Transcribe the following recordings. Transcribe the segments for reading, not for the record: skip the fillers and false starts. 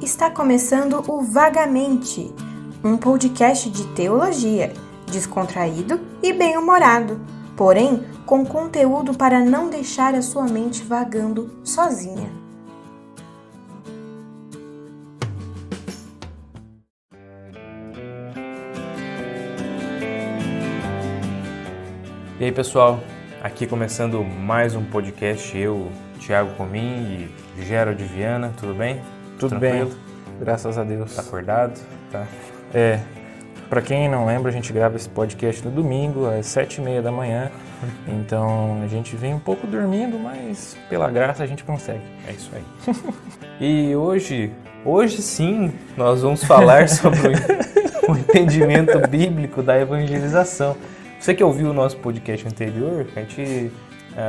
Está começando o Vagamente, um podcast de teologia, descontraído e bem-humorado, porém com conteúdo para não deixar a sua mente vagando sozinha. E aí pessoal, aqui começando mais um podcast, eu, Thiago Comim e Gerald Viana, tudo bem? Tudo Tranquilo? bem, graças a Deus. Tá acordado? Tá. Pra quem não lembra, a gente grava esse podcast no domingo, às 7h30 da manhã, então a gente vem um pouco dormindo, mas pela graça a gente consegue. É isso aí. E hoje sim, nós vamos falar sobre o entendimento bíblico da evangelização. Você que ouviu o nosso podcast anterior, a gente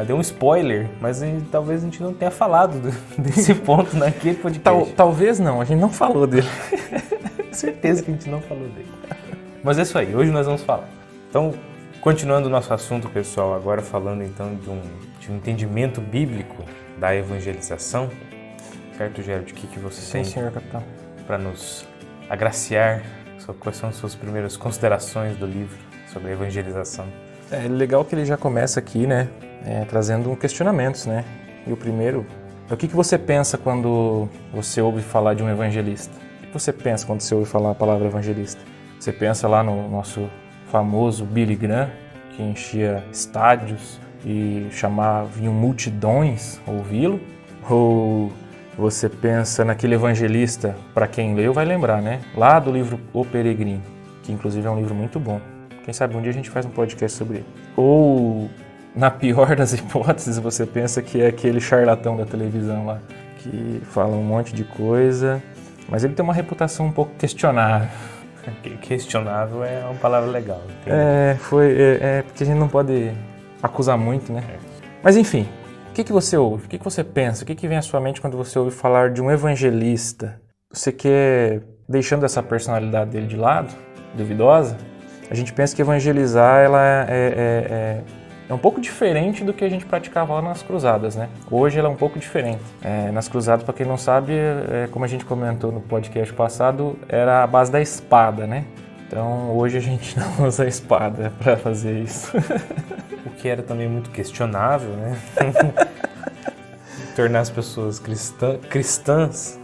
deu um spoiler, mas talvez a gente não tenha falado desse ponto naquele podcast. Talvez não, a gente não falou dele. Certeza que a gente não falou dele. Mas é isso aí, hoje nós vamos falar. Então, continuando o nosso assunto, pessoal, agora falando então de um entendimento bíblico da evangelização. Certo, Gerald? O que você tem? Sim, senhor capitão. Para nos agraciar? Quais são as suas primeiras considerações do livro sobre a evangelização? É legal que ele já começa aqui, né, trazendo questionamentos, né? E o primeiro, o que você pensa quando você ouve falar de um evangelista? O que você pensa quando você ouve falar a palavra evangelista? Você pensa lá no nosso famoso Billy Graham, que enchia estádios e vinham multidões ouvi-lo? Ou você pensa naquele evangelista, para quem leu vai lembrar, né? Lá do livro O Peregrino, que inclusive é um livro muito bom. Quem sabe um dia a gente faz um podcast sobre ele. Ou, na pior das hipóteses, você pensa que é aquele charlatão da televisão lá, que fala um monte de coisa, mas ele tem uma reputação um pouco questionável. Questionável é uma palavra legal. Porque a gente não pode acusar muito, né? Mas enfim, o que você ouve? O que você pensa? O que vem à sua mente quando você ouve falar de um evangelista? Você quer, deixando essa personalidade dele de lado, duvidosa, a gente pensa que evangelizar ela é um pouco diferente do que a gente praticava lá nas cruzadas, né? Hoje ela é um pouco diferente. Nas cruzadas, para quem não sabe, como a gente comentou no podcast passado, era a base da espada, né? Então hoje a gente não usa a espada para fazer isso. O que era também muito questionável, né? Tornar as pessoas cristãs.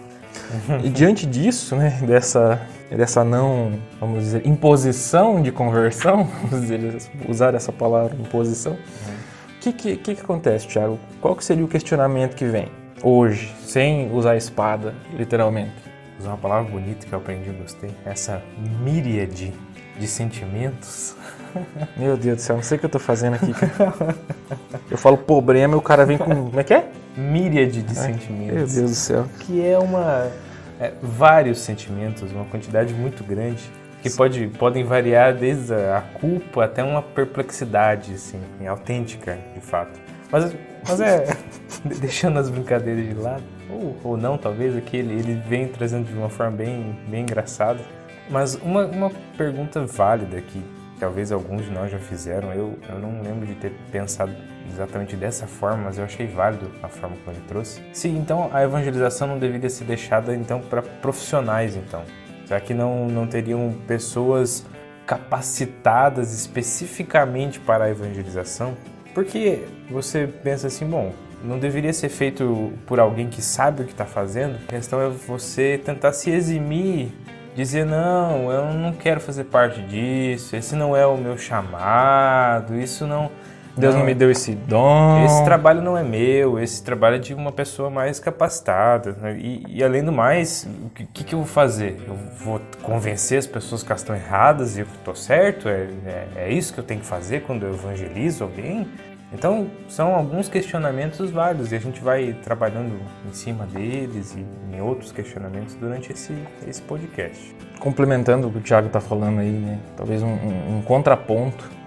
E diante disso, né, dessa não, vamos dizer, imposição de conversão, vamos dizer, usar essa palavra, imposição, o que acontece, Thiago? Qual que seria o questionamento que vem hoje, sem usar a espada, literalmente? Usar uma palavra bonita que eu aprendi e gostei, essa míriade de sentimentos. Meu Deus do céu, não sei o que eu tô fazendo aqui, cara. Eu falo problema e o cara vem com, como é que é? Míriade de sentimentos. Meu Deus do céu. Que é vários sentimentos, uma quantidade muito grande, que podem variar desde a culpa até uma perplexidade, assim, autêntica, de fato. Mas deixando as brincadeiras de lado, ou não, talvez, aqui ele vem trazendo de uma forma bem engraçada. Mas uma pergunta válida que talvez alguns de nós já fizeram, eu não lembro de ter pensado exatamente dessa forma, mas eu achei válido a forma como ele trouxe. Se então a evangelização não deveria ser deixada então para profissionais, então? Será que não teriam pessoas capacitadas especificamente para a evangelização? Porque você pensa assim, bom, não deveria ser feito por alguém que sabe o que está fazendo? A questão é você tentar se eximir, dizer, não, eu não quero fazer parte disso, esse não é o meu chamado, isso não... Deus não me deu esse dom. Esse trabalho não é meu, esse trabalho é de uma pessoa mais capacitada. Né? E além do mais, o que eu vou fazer? Eu vou convencer as pessoas que elas estão erradas e eu estou certo? É isso que eu tenho que fazer quando eu evangelizo alguém? Então, são alguns questionamentos válidos e a gente vai trabalhando em cima deles e em outros questionamentos durante esse podcast. Complementando o que o Thiago está falando aí, né? Talvez um contraponto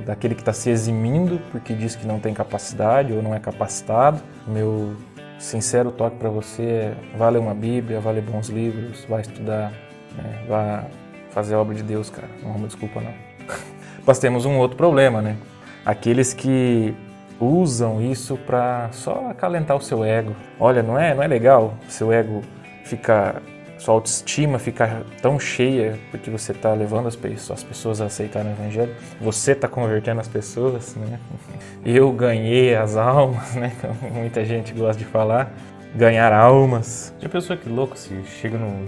daquele que está se eximindo porque diz que não tem capacidade ou não é capacitado. Meu sincero toque para você é: vá ler uma Bíblia, vá ler bons livros, vá estudar, né? Vá fazer a obra de Deus, cara. Não arruma desculpa, não. Mas temos um outro problema, né? Aqueles que usam isso para só acalentar o seu ego. Olha, não é legal o seu ego ficar sua autoestima fica tão cheia porque você está levando as pessoas a aceitarem o Evangelho, você está convertendo as pessoas, né? Eu ganhei as almas, né? Como muita gente gosta de falar, ganhar almas. Já pensou que louco se chega num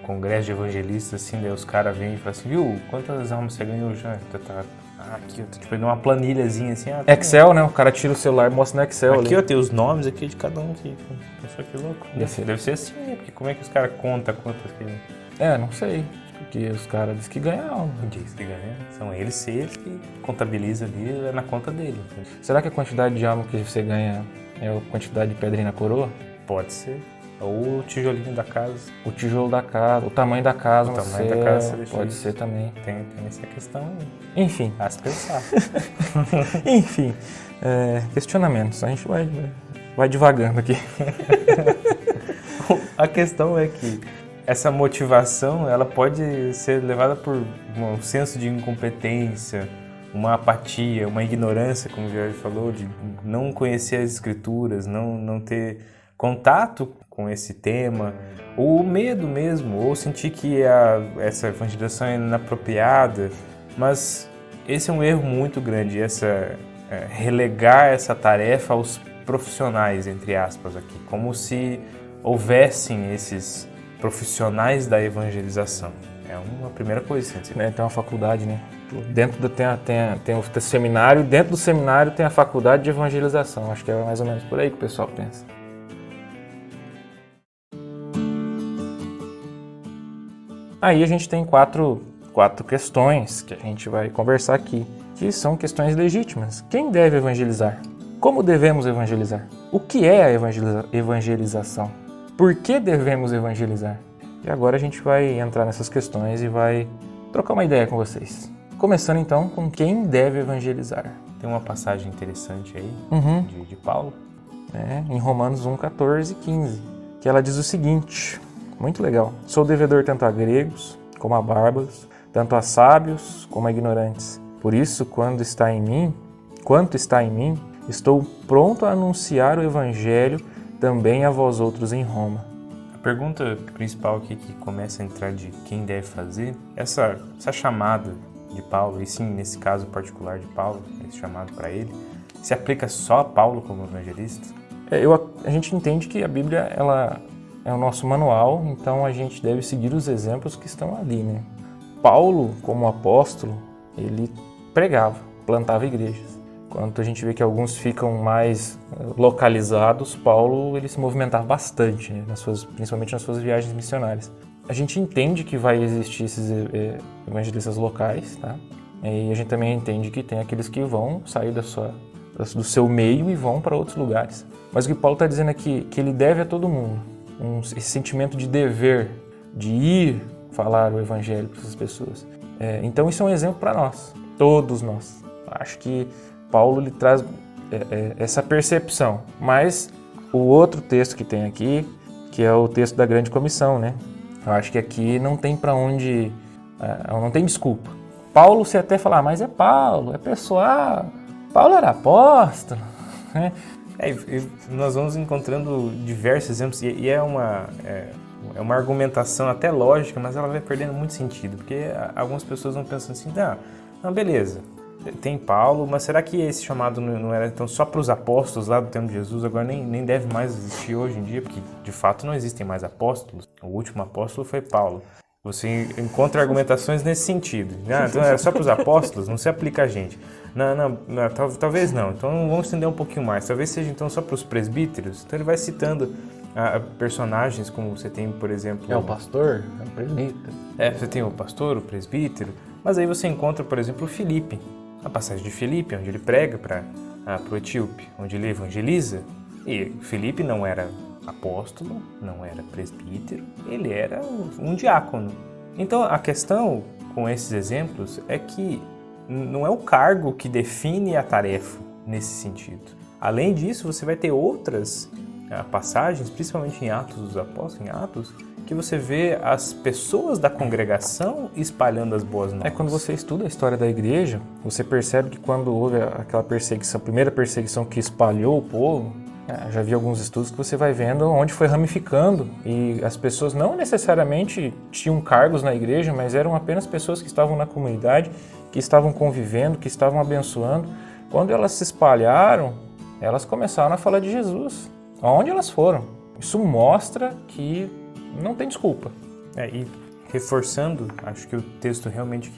congresso de evangelistas, assim, daí os caras vêm e falam assim, viu, quantas almas você ganhou já? Aqui, eu tô tipo numa planilhazinha assim. Excel, né? O cara tira o celular e mostra no Excel. Aqui, ali. Tem os nomes aqui de cada um aqui. Pensou que louco. Deve ser assim, né? Porque como é que os caras contam quantas que... Não sei. Porque os caras dizem que ganham alma. Diz que ganham. São eles que contabilizam ali na conta dele. Será que a quantidade de alma que você ganha é a quantidade de pedrinha na coroa? Pode ser. Ou o tijolinho da casa. O tijolo da casa, o tamanho da casa. O tamanho da casa pode ser também. Tem essa questão aí. Enfim. A se pensar. Enfim, questionamentos. A gente vai divagando aqui. A questão é que essa motivação, ela pode ser levada por um senso de incompetência, uma apatia, uma ignorância, como o Jorge falou, de não conhecer as escrituras, não ter contato com esse tema, ou medo mesmo, ou sentir que essa evangelização é inapropriada, mas esse é um erro muito grande, relegar essa tarefa aos profissionais, entre aspas, aqui, como se houvessem esses profissionais da evangelização. É uma primeira coisa. Tem uma faculdade, né? Tem o seminário, dentro do seminário tem a faculdade de evangelização. Acho que é mais ou menos por aí que o pessoal pensa. Aí a gente tem quatro questões que a gente vai conversar aqui, que são questões legítimas. Quem deve evangelizar? Como devemos evangelizar? O que é a evangelização? Por que devemos evangelizar? E agora a gente vai entrar nessas questões e vai trocar uma ideia com vocês. Começando então com quem deve evangelizar. Tem uma passagem interessante aí de Paulo. Em Romanos 1, 14 e 15, que ela diz o seguinte, muito legal. Sou devedor tanto a gregos como a bárbaros, tanto a sábios como a ignorantes. Por isso, quanto está em mim, estou pronto a anunciar o evangelho também a vós outros em Roma. A pergunta principal aqui que começa a entrar de quem deve fazer, essa chamada de Paulo, e sim, nesse caso particular de Paulo, esse chamado para ele, se aplica só a Paulo como evangelista? A gente entende que a Bíblia ela é o nosso manual, então a gente deve seguir os exemplos que estão ali, né? Paulo, como apóstolo, ele pregava, plantava igrejas. Enquanto a gente vê que alguns ficam mais localizados, Paulo ele se movimentava bastante, né? Principalmente nas suas viagens missionárias. A gente entende que vai existir esses evangelistas locais, tá? E a gente também entende que tem aqueles que vão sair do seu meio e vão para outros lugares. Mas o que Paulo está dizendo aqui, que ele deve a todo mundo, esse sentimento de dever, de ir falar o evangelho para essas pessoas. Então isso é um exemplo para nós, todos nós. Acho que Paulo ele traz essa percepção, mas o outro texto que tem aqui, que é o texto da Grande Comissão, né? Eu acho que aqui não tem para onde, não tem desculpa. Paulo, você até falar, mas é Paulo, é pessoal, Paulo era apóstolo, né? Nós vamos encontrando diversos exemplos e é uma argumentação até lógica, mas ela vai perdendo muito sentido, porque algumas pessoas vão pensando assim, não, beleza, tem Paulo, mas será que esse chamado não era então só para os apóstolos lá do tempo de Jesus, agora nem deve mais existir hoje em dia, porque de fato não existem mais apóstolos, o último apóstolo foi Paulo. Você encontra argumentações nesse sentido. Então era só para os apóstolos, não se aplica a gente. Não, talvez não. Então vamos estender um pouquinho mais. Talvez seja então só para os presbíteros. Então ele vai citando personagens como você tem, por exemplo... o pastor, o presbítero. Você tem o pastor, o presbítero. Mas aí você encontra, por exemplo, o Filipe. A passagem de Filipe, onde ele prega para o etíope, onde ele evangeliza. E Filipe não era apóstolo, não era presbítero, ele era um diácono. Então a questão com esses exemplos é que não é o cargo que define a tarefa nesse sentido. Além disso, você vai ter outras passagens, principalmente em Atos dos Apóstolos, em Atos, que você vê as pessoas da congregação espalhando as boas novas. Quando você estuda a história da igreja, você percebe que quando houve aquela perseguição, a primeira perseguição que espalhou o povo, Já vi alguns estudos que você vai vendo onde foi ramificando e as pessoas não necessariamente tinham cargos na igreja, mas eram apenas pessoas que estavam na comunidade, que estavam convivendo, que estavam abençoando. Quando elas se espalharam, elas começaram a falar de Jesus, aonde elas foram. Isso mostra que não tem desculpa. E reforçando, acho que o texto realmente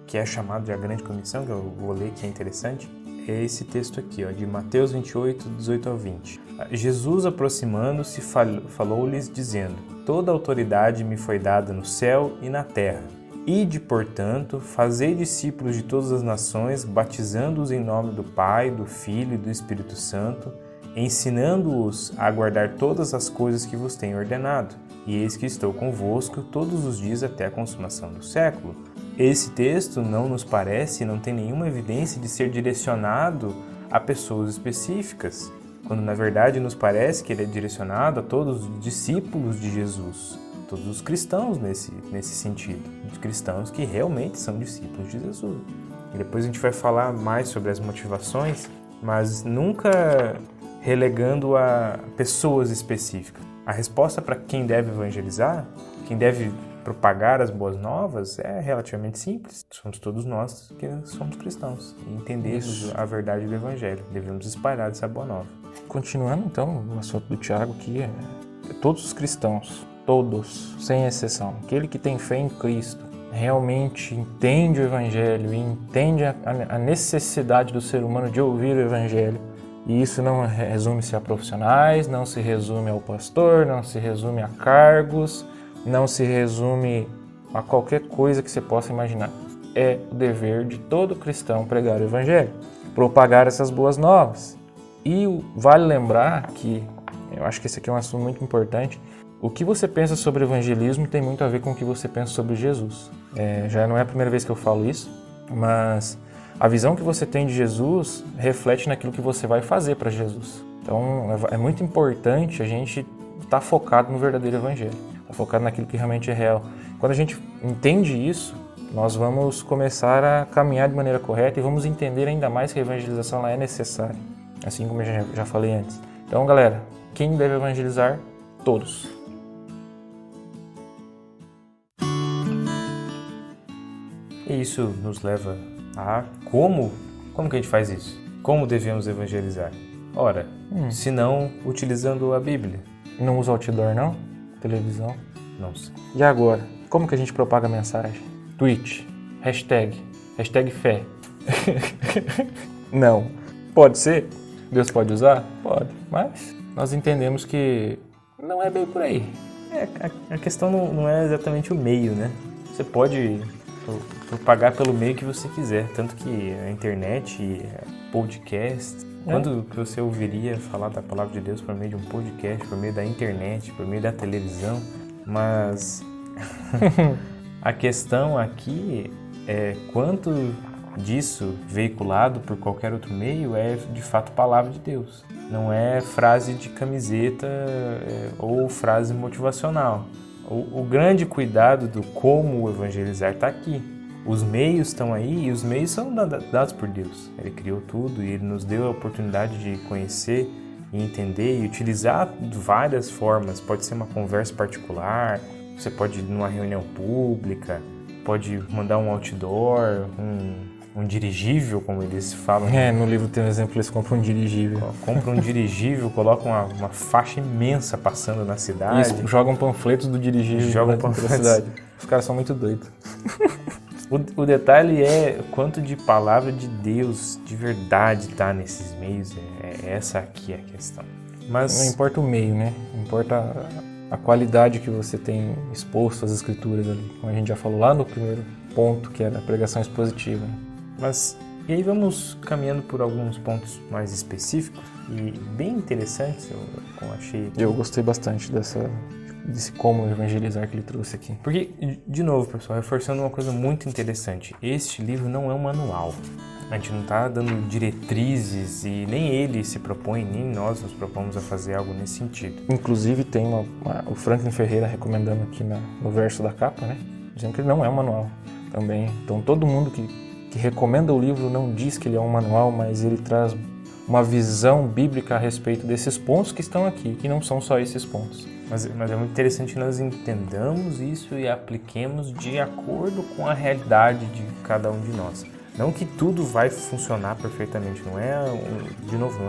que é chamado de a grande comissão, que eu vou ler, que é interessante, é esse texto aqui, de Mateus 28, 18 ao 20. Jesus, aproximando-se, falou-lhes, dizendo: Toda autoridade me foi dada no céu e na terra. Ide, portanto, fazei discípulos de todas as nações, batizando-os em nome do Pai, do Filho e do Espírito Santo, ensinando-os a guardar todas as coisas que vos tenho ordenado. E eis que estou convosco todos os dias até a consumação do século. Esse texto não nos parece, não tem nenhuma evidência de ser direcionado a pessoas específicas, quando na verdade nos parece que ele é direcionado a todos os discípulos de Jesus, todos os cristãos nesse sentido, os cristãos que realmente são discípulos de Jesus. E depois a gente vai falar mais sobre as motivações, mas nunca relegando a pessoas específicas. A resposta para quem deve evangelizar, quem deve propagar as boas novas é relativamente simples. Somos todos nós que somos cristãos e entendemos a verdade do Evangelho. Devemos espalhar essa boa nova. Continuando então o assunto do Tiago aqui, todos os cristãos, todos, sem exceção, aquele que tem fé em Cristo, realmente entende o Evangelho e entende a necessidade do ser humano de ouvir o Evangelho. E isso não resume-se a profissionais, não se resume ao pastor, não se resume a cargos, não se resume a qualquer coisa que você possa imaginar. É o dever de todo cristão pregar o Evangelho, propagar essas boas novas. E vale lembrar que, eu acho que esse aqui é um assunto muito importante, o que você pensa sobre evangelismo tem muito a ver com o que você pensa sobre Jesus. Já não é a primeira vez que eu falo isso, mas a visão que você tem de Jesus reflete naquilo que você vai fazer para Jesus. Então é muito importante a gente estar focado no verdadeiro Evangelho. Focado naquilo que realmente é real. Quando a gente entende isso, nós vamos começar a caminhar de maneira correta e vamos entender ainda mais que a evangelização ela é necessária, assim como eu já falei antes. Então, galera, quem deve evangelizar? Todos. E isso nos leva a como que a gente faz isso? Como devemos evangelizar? Ora, se não utilizando a Bíblia. Não usa outdoor, não? Televisão? Não sei. E agora? Como que a gente propaga a mensagem? Tweet, hashtag fé. Não. Pode ser? Deus pode usar? Pode. Mas nós entendemos que não é bem por aí. A questão não é exatamente o meio, né? Você pode propagar pelo meio que você quiser. Tanto que a internet, podcast... Quando que você ouviria falar da palavra de Deus por meio de um podcast, por meio da internet, por meio da televisão? Mas a questão aqui é quanto disso veiculado por qualquer outro meio é de fato palavra de Deus. Não é frase de camiseta ou frase motivacional. O grande cuidado do como evangelizar está aqui. Os meios estão aí e os meios são dados por Deus. Ele criou tudo e Ele nos deu a oportunidade de conhecer e entender e utilizar de várias formas. Pode ser uma conversa particular, você pode ir numa reunião pública, pode mandar um outdoor, um dirigível, como eles falam. No livro tem um exemplo, eles compram um dirigível. Compram um dirigível, colocam uma faixa imensa passando na cidade. Isso, jogam panfletos do dirigível. Jogam panfletos pela cidade. Os caras são muito doidos. O detalhe é quanto de palavra de Deus de verdade está nesses meios. Essa aqui é a questão. Mas não importa o meio, né? Importa a qualidade que você tem exposto às escrituras ali. Como a gente já falou lá no primeiro ponto, que era a pregação expositiva. Mas, e aí vamos caminhando por alguns pontos mais específicos e bem interessantes, eu achei. Eu gostei bastante desse como evangelizar que ele trouxe aqui. Porque, de novo, pessoal, reforçando uma coisa muito interessante. Este livro não é um manual. A gente não está dando diretrizes e nem ele se propõe, nem nós nos propomos a fazer algo nesse sentido. Inclusive tem o Franklin Ferreira recomendando aqui no verso da capa, né? Dizendo que ele não é um manual também. Então todo mundo que recomenda o livro não diz que ele é um manual, mas ele traz uma visão bíblica a respeito desses pontos que estão aqui, que não são só esses pontos. Mas é muito interessante que nós entendamos isso e apliquemos de acordo com a realidade de cada um de nós. Não que tudo vai funcionar perfeitamente, não é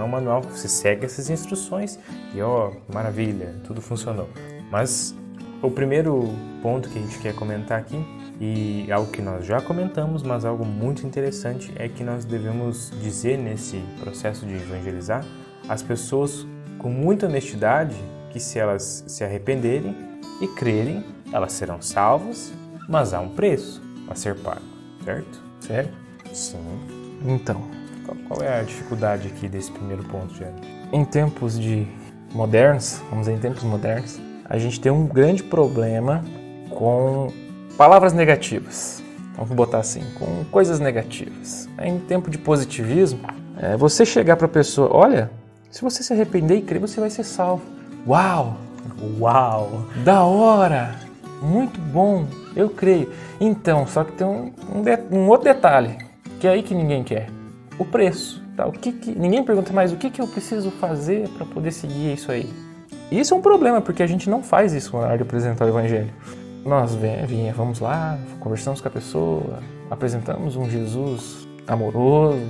um manual que você segue essas instruções e maravilha, tudo funcionou. Mas o primeiro ponto que a gente quer comentar aqui, e algo que nós já comentamos, mas algo muito interessante, é que nós devemos dizer nesse processo de evangelizar as pessoas com muita honestidade que se elas se arrependerem e crerem, elas serão salvas, mas há um preço a ser pago, certo? Certo? Sim. Então, Qual é a dificuldade aqui desse primeiro ponto, Jared? em tempos modernos, a gente tem um grande problema com palavras negativas. Vamos botar assim, com coisas negativas. Em tempo de positivismo, você chegar para a pessoa, olha, se você se arrepender e crer, você vai ser salvo. Uau! Uau! Da hora! Muito bom! Eu creio. Então, só que tem um outro detalhe, que é aí que ninguém quer. O preço. Tá? Ninguém pergunta mais o que eu preciso fazer para poder seguir isso aí. Isso é um problema, porque a gente não faz isso na hora de apresentar o Evangelho. Nós vamos lá, conversamos com a pessoa, apresentamos um Jesus amoroso,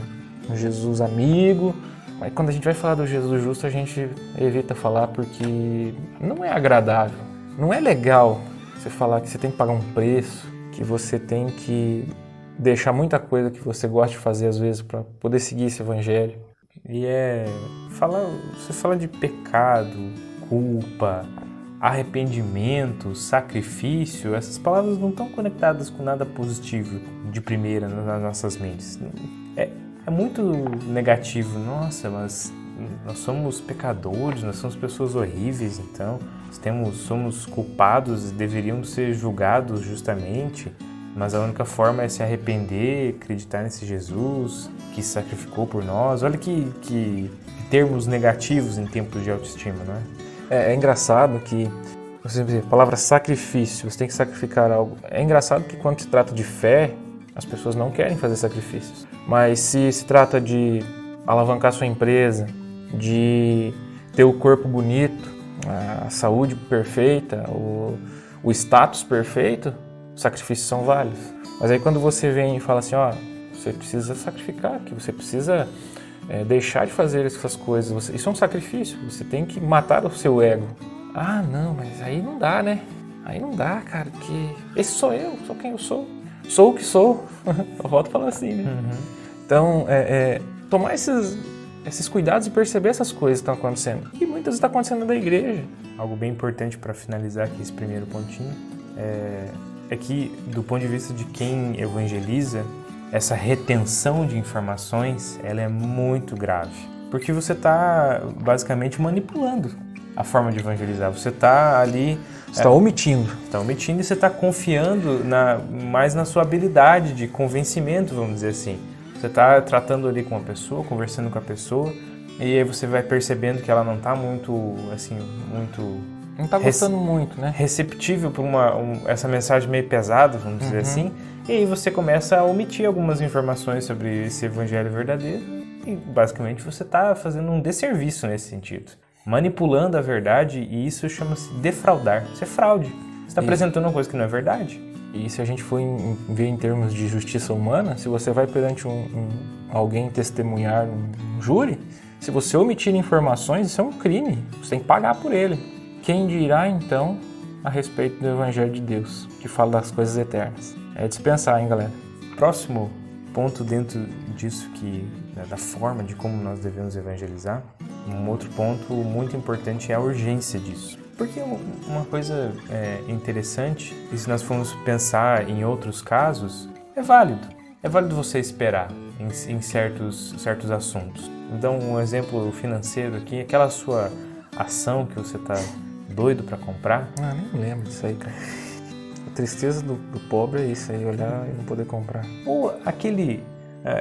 um Jesus amigo, mas quando a gente vai falar do Jesus justo, a gente evita falar porque não é agradável, não é legal você falar que você tem que pagar um preço, que você tem que deixar muita coisa que você gosta de fazer às vezes para poder seguir esse Evangelho. E você fala de pecado, culpa, arrependimento, sacrifício, essas palavras não estão conectadas com nada positivo de primeira nas nossas mentes. É muito negativo. Nossa, mas nós somos pecadores, nós somos pessoas horríveis, então somos culpados e deveríamos ser julgados justamente, mas a única forma é se arrepender, acreditar nesse Jesus que se sacrificou por nós. Olha que termos negativos em tempos de autoestima, não é? É engraçado que, você vê, a palavra sacrifício, você tem que sacrificar algo. É engraçado que quando se trata de fé, as pessoas não querem fazer sacrifícios. Mas se trata de alavancar sua empresa, de ter o corpo bonito, a saúde perfeita, o status perfeito, os sacrifícios são válidos. Mas aí quando você vem e fala assim, você precisa sacrificar, que você precisa deixar de fazer essas coisas, isso é um sacrifício, você tem que matar o seu ego. Ah, não, mas aí não dá, né? Aí não dá, cara, porque esse sou eu, sou quem eu sou. Sou o que sou. Eu volto a falar assim, né? Uhum. Então, tomar esses cuidados e perceber essas coisas que estão acontecendo. E muitas estão acontecendo na igreja. Algo bem importante para finalizar aqui esse primeiro pontinho é que, do ponto de vista de quem evangeliza, essa retenção de informações, ela é muito grave. Porque você está basicamente manipulando a forma de evangelizar. Você está ali... Você está omitindo. Está omitindo e você está confiando mais na sua habilidade de convencimento, vamos dizer assim. Você está tratando ali com a pessoa, conversando com a pessoa, e aí você vai percebendo que ela não está muito, assim, não está gostando muito, né? Receptível para essa mensagem meio pesada, vamos dizer assim. E aí você começa a omitir algumas informações sobre esse evangelho verdadeiro e basicamente você está fazendo um desserviço nesse sentido. Manipulando a verdade, e isso chama-se defraudar. Isso é fraude. Você está apresentando uma coisa que não é verdade. E se a gente for ver em termos de justiça humana, se você vai perante alguém testemunhar um júri, se você omitir informações, isso é um crime. Você tem que pagar por ele. Quem dirá então a respeito do Evangelho de Deus, que fala das coisas eternas? É de se pensar, hein, galera? Próximo ponto dentro disso, da forma de como nós devemos evangelizar, um outro ponto muito importante é a urgência disso. Porque uma coisa interessante, e se nós formos pensar em outros casos, é válido. É válido você esperar em certos assuntos. Então, um exemplo financeiro aqui, aquela sua ação que você está doido para comprar. Nem lembro disso aí, cara. A tristeza do pobre é isso aí, olhar e não poder comprar. Ou aquele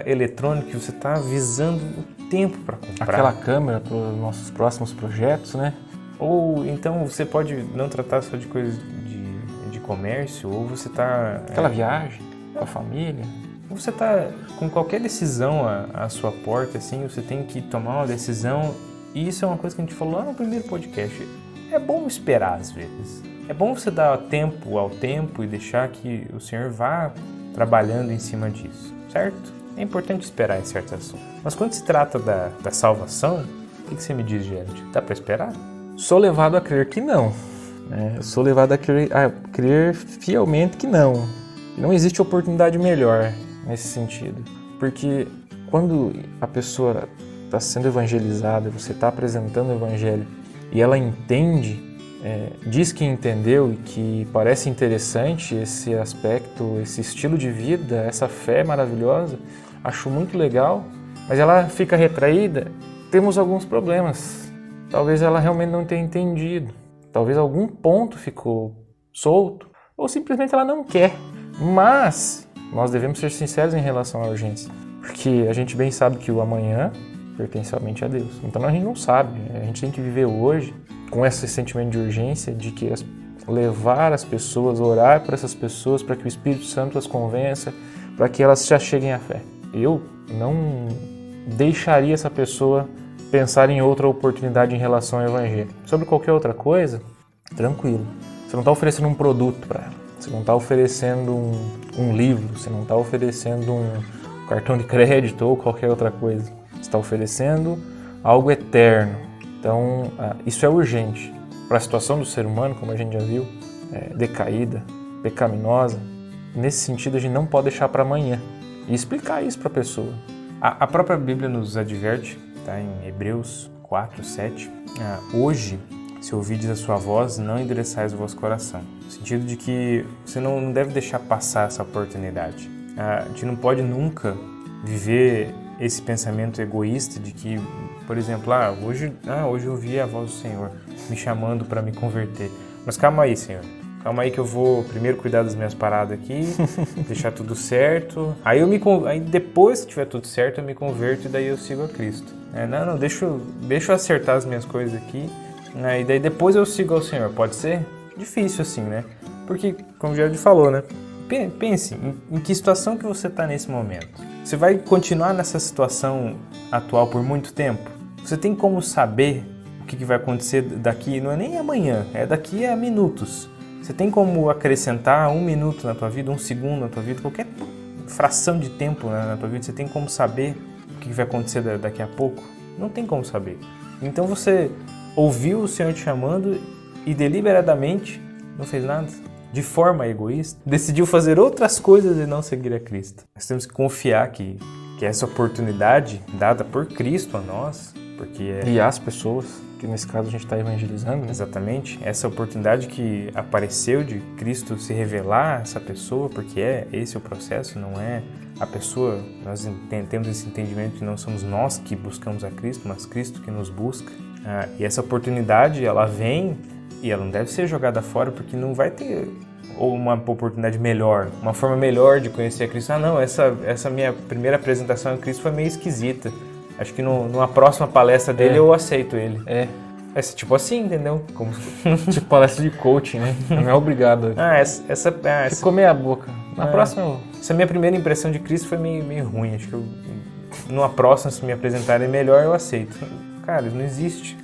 eletrônico que você está visando o tempo para comprar. Aquela câmera para os nossos próximos projetos, né? Ou então você pode não tratar só de coisas de comércio, ou você está... Aquela viagem com a família. você está com qualquer decisão à sua porta, assim, você tem que tomar uma decisão, e isso é uma coisa que a gente falou lá no primeiro podcast. É bom esperar às vezes. É bom você dar tempo ao tempo e deixar que o Senhor vá trabalhando em cima disso, certo? É importante esperar em certos assuntos. Mas quando se trata da salvação, o que você me diz, Gerard? Dá para esperar? Sou levado a crer que não. Eu sou levado a crer fielmente que não. Não existe oportunidade melhor nesse sentido. Porque quando a pessoa está sendo evangelizada, você está apresentando o evangelho e ela entende, diz que entendeu e que parece interessante esse aspecto, esse estilo de vida, essa fé maravilhosa, acho muito legal, mas ela fica retraída, temos alguns problemas. Talvez ela realmente não tenha entendido, talvez algum ponto ficou solto, ou simplesmente ela não quer. Mas nós devemos ser sinceros em relação à urgência, porque a gente bem sabe que o amanhã pertence somente a Deus. Então a gente não sabe, a gente tem que viver hoje com esse sentimento de urgência, de que levar as pessoas, orar por essas pessoas, para que o Espírito Santo as convença, para que elas já cheguem à fé. Eu não deixaria essa pessoa pensar em outra oportunidade em relação ao Evangelho. Sobre qualquer outra coisa, tranquilo. Você não está oferecendo um produto para ela, você não está oferecendo um livro, você não está oferecendo um cartão de crédito ou qualquer outra coisa. Você está oferecendo algo eterno. Então, isso é urgente. Para a situação do ser humano, como a gente já viu, decaída, pecaminosa, nesse sentido a gente não pode deixar para amanhã e explicar isso para a pessoa. A própria Bíblia nos adverte, tá, em Hebreus 4, 7, hoje, se ouvides a sua voz, não endereçais o vosso coração. No sentido de que você não deve deixar passar essa oportunidade. A gente não pode nunca viver esse pensamento egoísta de que, por exemplo, hoje eu ouvi a voz do Senhor me chamando para me converter. Mas calma aí, Senhor. Calma aí que eu vou primeiro cuidar das minhas paradas aqui, deixar tudo certo. Aí depois que tiver tudo certo, eu me converto e daí eu sigo a Cristo. Deixa eu acertar as minhas coisas aqui, e daí depois eu sigo ao Senhor. Pode ser? Difícil assim, né? Porque, como o Gerard falou, né? Pense em que situação que você está nesse momento. Você vai continuar nessa situação atual por muito tempo? Você tem como saber o que vai acontecer daqui, não é nem amanhã, é daqui a minutos. Você tem como acrescentar 1 minuto na tua vida, 1 segundo na tua vida, qualquer fração de tempo na tua vida, você tem como saber o que vai acontecer daqui a pouco? Não tem como saber. Então você ouviu o Senhor te chamando e deliberadamente não fez nada? De forma egoísta, decidiu fazer outras coisas e não seguir a Cristo. Nós temos que confiar que essa oportunidade dada por Cristo a nós, porque e às pessoas, que nesse caso a gente está evangelizando, né? Exatamente, essa oportunidade que apareceu de Cristo se revelar a essa pessoa, porque esse é o processo, não é a pessoa, nós temos esse entendimento que não somos nós que buscamos a Cristo, mas Cristo que nos busca. E essa oportunidade, ela vem e ela não deve ser jogada fora, porque não vai ter uma oportunidade melhor, uma forma melhor de conhecer a Cristo. Essa minha primeira apresentação a Cristo foi meio esquisita. Acho que numa próxima palestra dele eu aceito ele. É tipo assim, entendeu? Como tipo palestra de coaching, né? Não é obrigado. Ficou meia boca. Na próxima... Essa minha primeira impressão de Cristo foi meio ruim. Acho que numa próxima, se me apresentarem melhor, eu aceito. Cara, não existe.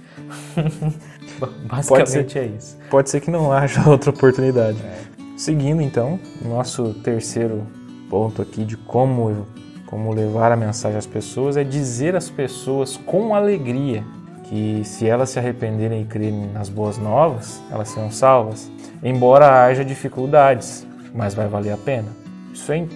Basicamente é isso. Pode ser que não haja outra oportunidade. Seguindo então, nosso terceiro ponto aqui de como levar a mensagem às pessoas é dizer às pessoas com alegria que se elas se arrependerem e crerem nas boas novas, elas serão salvas, embora haja dificuldades, mas vai valer a pena. Isso é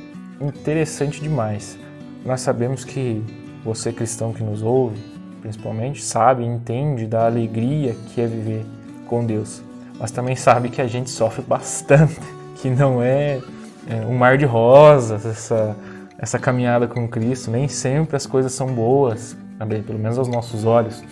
interessante demais. Nós sabemos que você cristão que nos ouve, principalmente, sabe e entende da alegria que é viver com Deus. Mas também sabe que a gente sofre bastante, que não é um mar de rosas, essa caminhada com Cristo. Nem sempre as coisas são boas, também, pelo menos aos nossos olhos.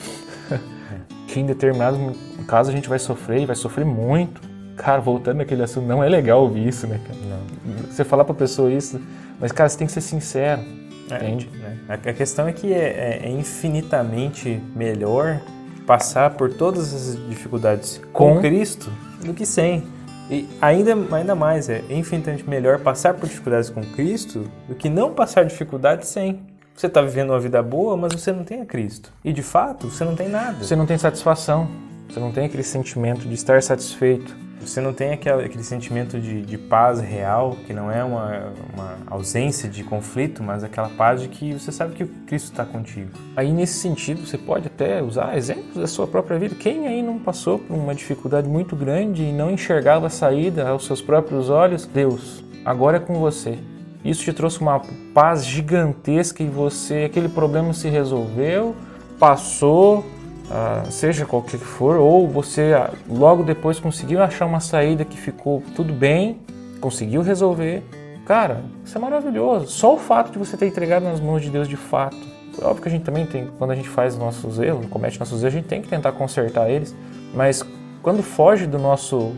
Que em determinados casos a gente vai sofrer, e vai sofrer muito. Cara, voltando naquele assunto, não é legal ouvir isso, né, cara? Não. Você falar pra pessoa isso, mas, cara, você tem que ser sincero. Entende? A questão é que é infinitamente melhor passar por todas as dificuldades com Cristo do que sem. E ainda mais, é infinitamente melhor passar por dificuldades com Cristo do que não passar dificuldades sem. Você está vivendo uma vida boa, mas você não tem a Cristo. E de fato, você não tem nada. Você não tem satisfação, você não tem aquele sentimento de estar satisfeito. Você não tem aquele sentimento de paz real, que não é uma ausência de conflito, mas aquela paz de que você sabe que o Cristo está contigo. Aí, nesse sentido, você pode até usar exemplos da sua própria vida. Quem aí não passou por uma dificuldade muito grande e não enxergava a saída aos seus próprios olhos? Deus, agora é com você. Isso te trouxe uma paz gigantesca e aquele problema se resolveu, passou, seja qualquer que for, ou você logo depois conseguiu achar uma saída que ficou tudo bem, conseguiu resolver. Cara, isso é maravilhoso. Só o fato de você ter entregado nas mãos de Deus de fato. É óbvio que a gente também tem, quando a gente faz nossos erros, comete nossos erros, a gente tem que tentar consertar eles, mas quando foge do nosso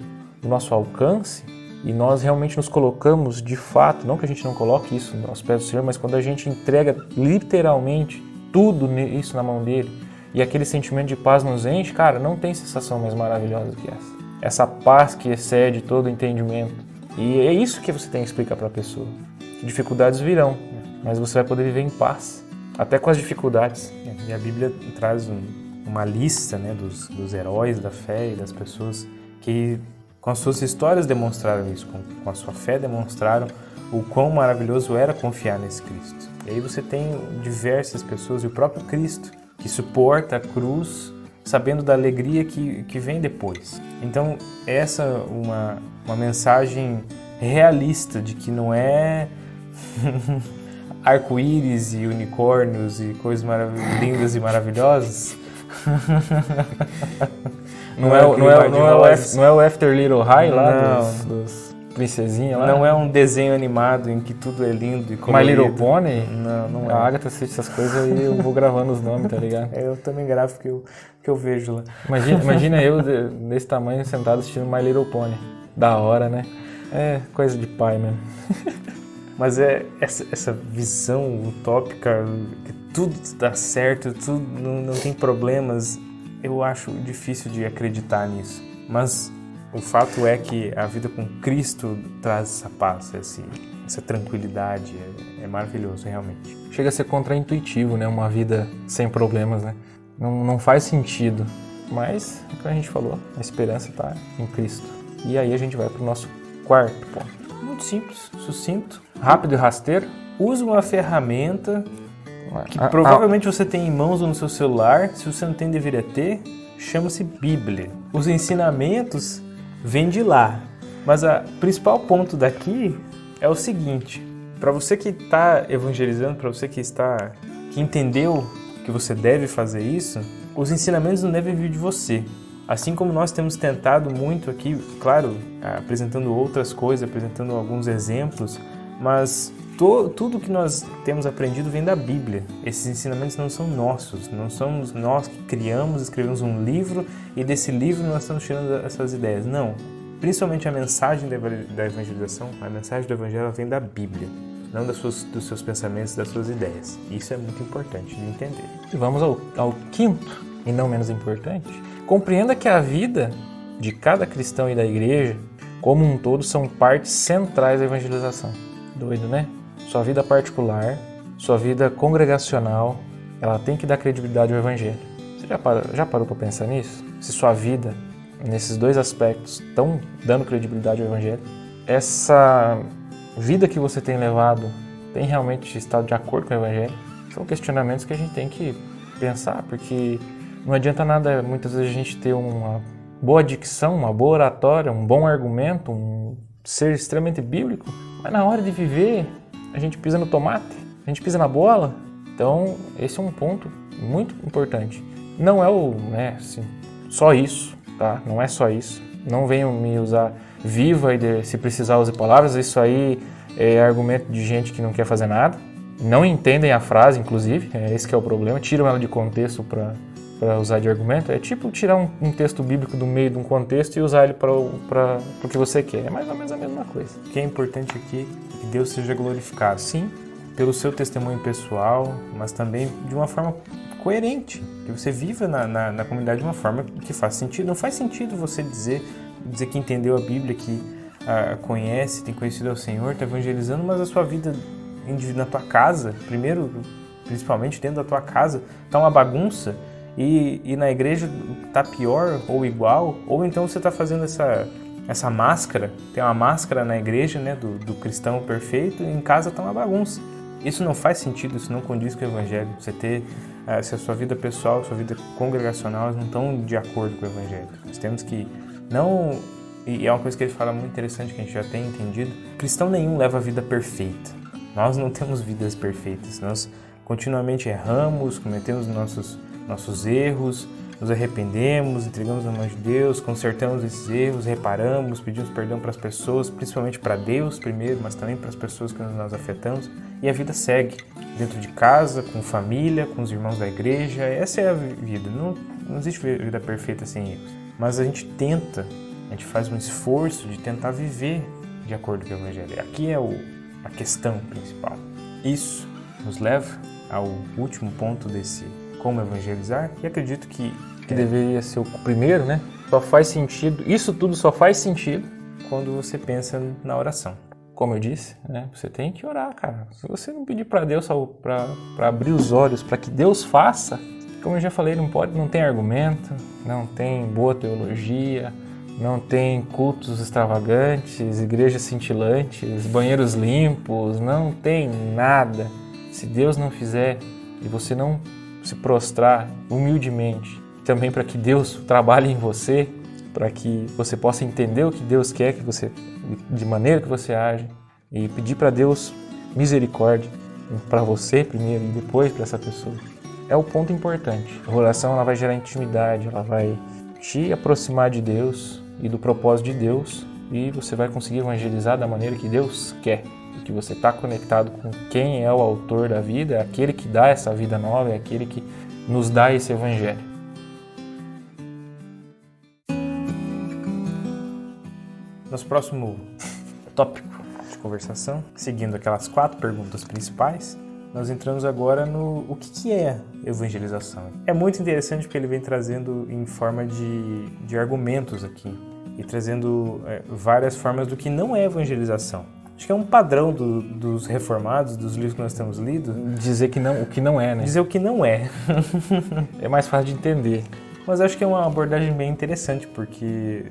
alcance e nós realmente nos colocamos de fato, não que a gente não coloque isso aos pés do Senhor, mas quando a gente entrega literalmente tudo isso na mão dele, e aquele sentimento de paz nos enche, cara, não tem sensação mais maravilhosa que essa. Essa paz que excede todo o entendimento. E é isso que você tem que explicar para a pessoa. Dificuldades virão, mas você vai poder viver em paz, até com as dificuldades. E a Bíblia traz uma lista, né, dos heróis da fé e das pessoas que, com as suas histórias, demonstraram isso, com a sua fé demonstraram o quão maravilhoso era confiar nesse Cristo. E aí você tem diversas pessoas, e o próprio Cristo, que suporta a cruz, sabendo da alegria que vem depois. Então, essa é uma mensagem realista de que não é arco-íris e unicórnios e coisas lindas e maravilhosas. Não é o After Little High lá dos princesinha lá? Não é um desenho animado em que tudo é lindo e colorido. My Little Pony? Não é. A Agatha assiste essas coisas e eu vou gravando os nomes, tá ligado? Eu também gravo que eu vejo lá. Imagina eu desse tamanho sentado assistindo My Little Pony. Da hora, né? É coisa de pai mesmo. Mas é essa visão utópica, que tudo dá certo, tudo não tem problemas, eu acho difícil de acreditar nisso. Mas o fato é que a vida com Cristo traz essa paz, essa tranquilidade, é maravilhoso, realmente. Chega a ser contraintuitivo, né? Uma vida sem problemas, né? Não faz sentido, mas, como a gente falou, a esperança está em Cristo. E aí a gente vai para o nosso quarto ponto. Muito simples, sucinto, rápido e rasteiro. Use uma ferramenta que provavelmente você tem em mãos ou no seu celular, se você não tem, deveria ter, chama-se Bíblia. Os ensinamentos vêm de lá, mas o principal ponto daqui é o seguinte: para você que está evangelizando, para você que entendeu que você deve fazer isso, os ensinamentos não devem vir de você. Assim como nós temos tentado muito aqui, claro, apresentando outras coisas, apresentando alguns exemplos, mas tudo que nós temos aprendido vem da Bíblia. Esses ensinamentos não são nossos, não somos nós que criamos, escrevemos um livro e desse livro nós estamos tirando essas ideias. Não, principalmente a mensagem da evangelização, a mensagem do evangelho vem da Bíblia, não dos seus pensamentos, das suas ideias. Isso é muito importante de entender. E vamos ao quinto, e não menos importante. Compreenda que a vida de cada cristão e da igreja, como um todo, são partes centrais da evangelização. Doido, né? Sua vida particular, sua vida congregacional, ela tem que dar credibilidade ao evangelho. Você já parou para pensar nisso? Se sua vida, nesses dois aspectos, estão dando credibilidade ao evangelho? Essa vida que você tem levado tem realmente estado de acordo com o evangelho? São questionamentos que a gente tem que pensar, porque não adianta nada muitas vezes a gente ter uma boa dicção, uma boa oratória, um bom argumento, um ser extremamente bíblico, mas na hora de viver a gente pisa no tomate, a gente pisa na bola. Então esse é um ponto muito importante. Não é só isso, tá? Não é só isso. Não venham me usar viva e se precisar use palavras, isso aí é argumento de gente que não quer fazer nada. Não entendem a frase, inclusive, esse que é o problema, tiram ela de contexto para usar de argumento. É tipo tirar um texto bíblico do meio de um contexto e usar ele para o que você quer. É mais ou menos a mesma coisa. O que é importante aqui é que Deus seja glorificado. Sim. Pelo seu testemunho pessoal, mas também de uma forma coerente. Que você viva na comunidade de uma forma que faz sentido. Não faz sentido você dizer dizer que entendeu a Bíblia, que conhece, tem conhecido ao Senhor, está evangelizando, mas a sua vida na tua casa, principalmente dentro da tua casa, está uma bagunça e na igreja está pior ou igual, ou então você está fazendo essa máscara, tem uma máscara na igreja, né, do cristão perfeito, e em casa está uma bagunça. Isso não faz sentido, isso não condiz com o Evangelho. Se a sua vida pessoal, sua vida congregacional não estão de acordo com o Evangelho. Nós temos que não... E é uma coisa que ele fala muito interessante, que a gente já tem entendido. Cristão nenhum leva a vida perfeita. Nós não temos vidas perfeitas. Nós continuamente erramos, cometemos nossos erros, nos arrependemos, entregamos na mão de Deus, consertamos esses erros, reparamos, pedimos perdão para as pessoas, principalmente para Deus primeiro, mas também para as pessoas que nós afetamos. E a vida segue, dentro de casa, com família, com os irmãos da igreja. Essa é a vida. Não existe vida perfeita sem erros. Mas a gente faz um esforço de tentar viver de acordo com o Evangelho. Aqui é a questão principal. Isso nos leva ao último ponto desse como evangelizar, e acredito que deveria ser o primeiro, né? Só faz sentido, isso tudo só faz sentido quando você pensa na oração. Como eu disse, né? Você tem que orar, cara. Se você não pedir para Deus para abrir os olhos, para que Deus faça, como eu já falei, não tem argumento, não tem boa teologia, não tem cultos extravagantes, igrejas cintilantes, banheiros limpos, não tem nada. Se Deus não fizer e você não se prostrar humildemente, também para que Deus trabalhe em você, para que você possa entender o que Deus quer que você, de maneira que você age, e pedir para Deus misericórdia para você primeiro e depois para essa pessoa. É o ponto importante. A oração ela vai gerar intimidade, ela vai te aproximar de Deus e do propósito de Deus, e você vai conseguir evangelizar da maneira que Deus quer. Que você está conectado com quem é o autor da vida, é aquele que dá essa vida nova, é aquele que nos dá esse evangelho. Nosso próximo tópico de conversação, seguindo aquelas 4 perguntas principais, nós entramos agora no o que é evangelização. É muito interessante porque ele vem trazendo em forma de argumentos aqui, e trazendo várias formas do que não é evangelização. Acho que é um padrão dos reformados, dos livros que nós temos lido. Dizer o que não é, né? Dizer o que não é. É mais fácil de entender. Mas acho que é uma abordagem bem interessante, porque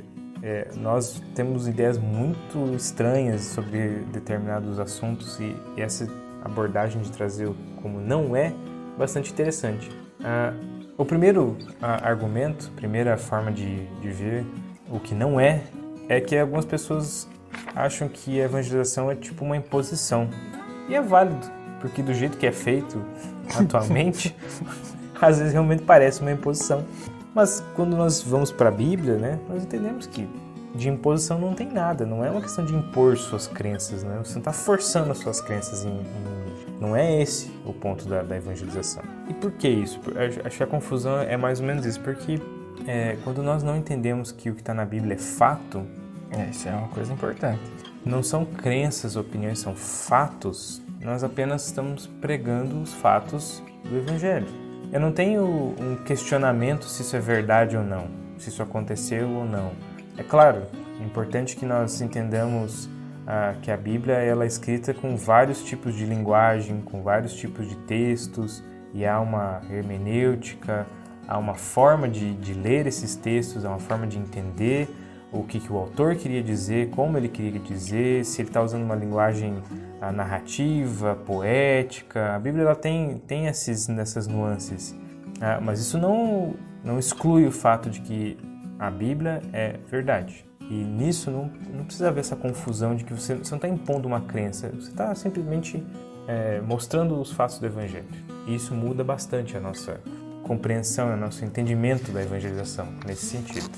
nós temos ideias muito estranhas sobre determinados assuntos, e essa abordagem de trazer como não é bastante interessante. O primeiro argumento, a primeira forma de ver o que não é que algumas pessoas acham que a evangelização é tipo uma imposição. E é válido, porque do jeito que é feito atualmente, às vezes realmente parece uma imposição. Mas quando nós vamos para a Bíblia, né, nós entendemos que de imposição não tem nada, não é uma questão de impor suas crenças, né? Você não está forçando as suas crenças não é esse o ponto da evangelização. E por que isso? Acho que a confusão é mais ou menos isso, porque quando nós não entendemos que o que está na Bíblia é fato, isso é uma coisa importante. Não são crenças, opiniões, são fatos. Nós apenas estamos pregando os fatos do Evangelho. Eu não tenho um questionamento se isso é verdade ou não, se isso aconteceu ou não. É claro, é importante que nós entendamos que a Bíblia ela é escrita com vários tipos de linguagem, com vários tipos de textos, e há uma hermenêutica, há uma forma de ler esses textos, há uma forma de entender o que o autor queria dizer, como ele queria dizer, se ele está usando uma linguagem narrativa, poética. A Bíblia ela tem essas nuances, mas isso não exclui o fato de que a Bíblia é verdade. E nisso não precisa haver essa confusão de que você não está impondo uma crença, você está simplesmente mostrando os fatos do Evangelho. E isso muda bastante a nossa compreensão, o nosso entendimento da evangelização nesse sentido.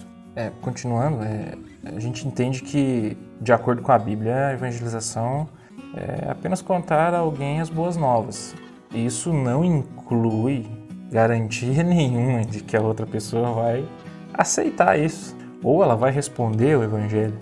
Continuando, a gente entende que, de acordo com a Bíblia, a evangelização é apenas contar a alguém as boas novas. E isso não inclui garantia nenhuma de que a outra pessoa vai aceitar isso, ou ela vai responder o evangelho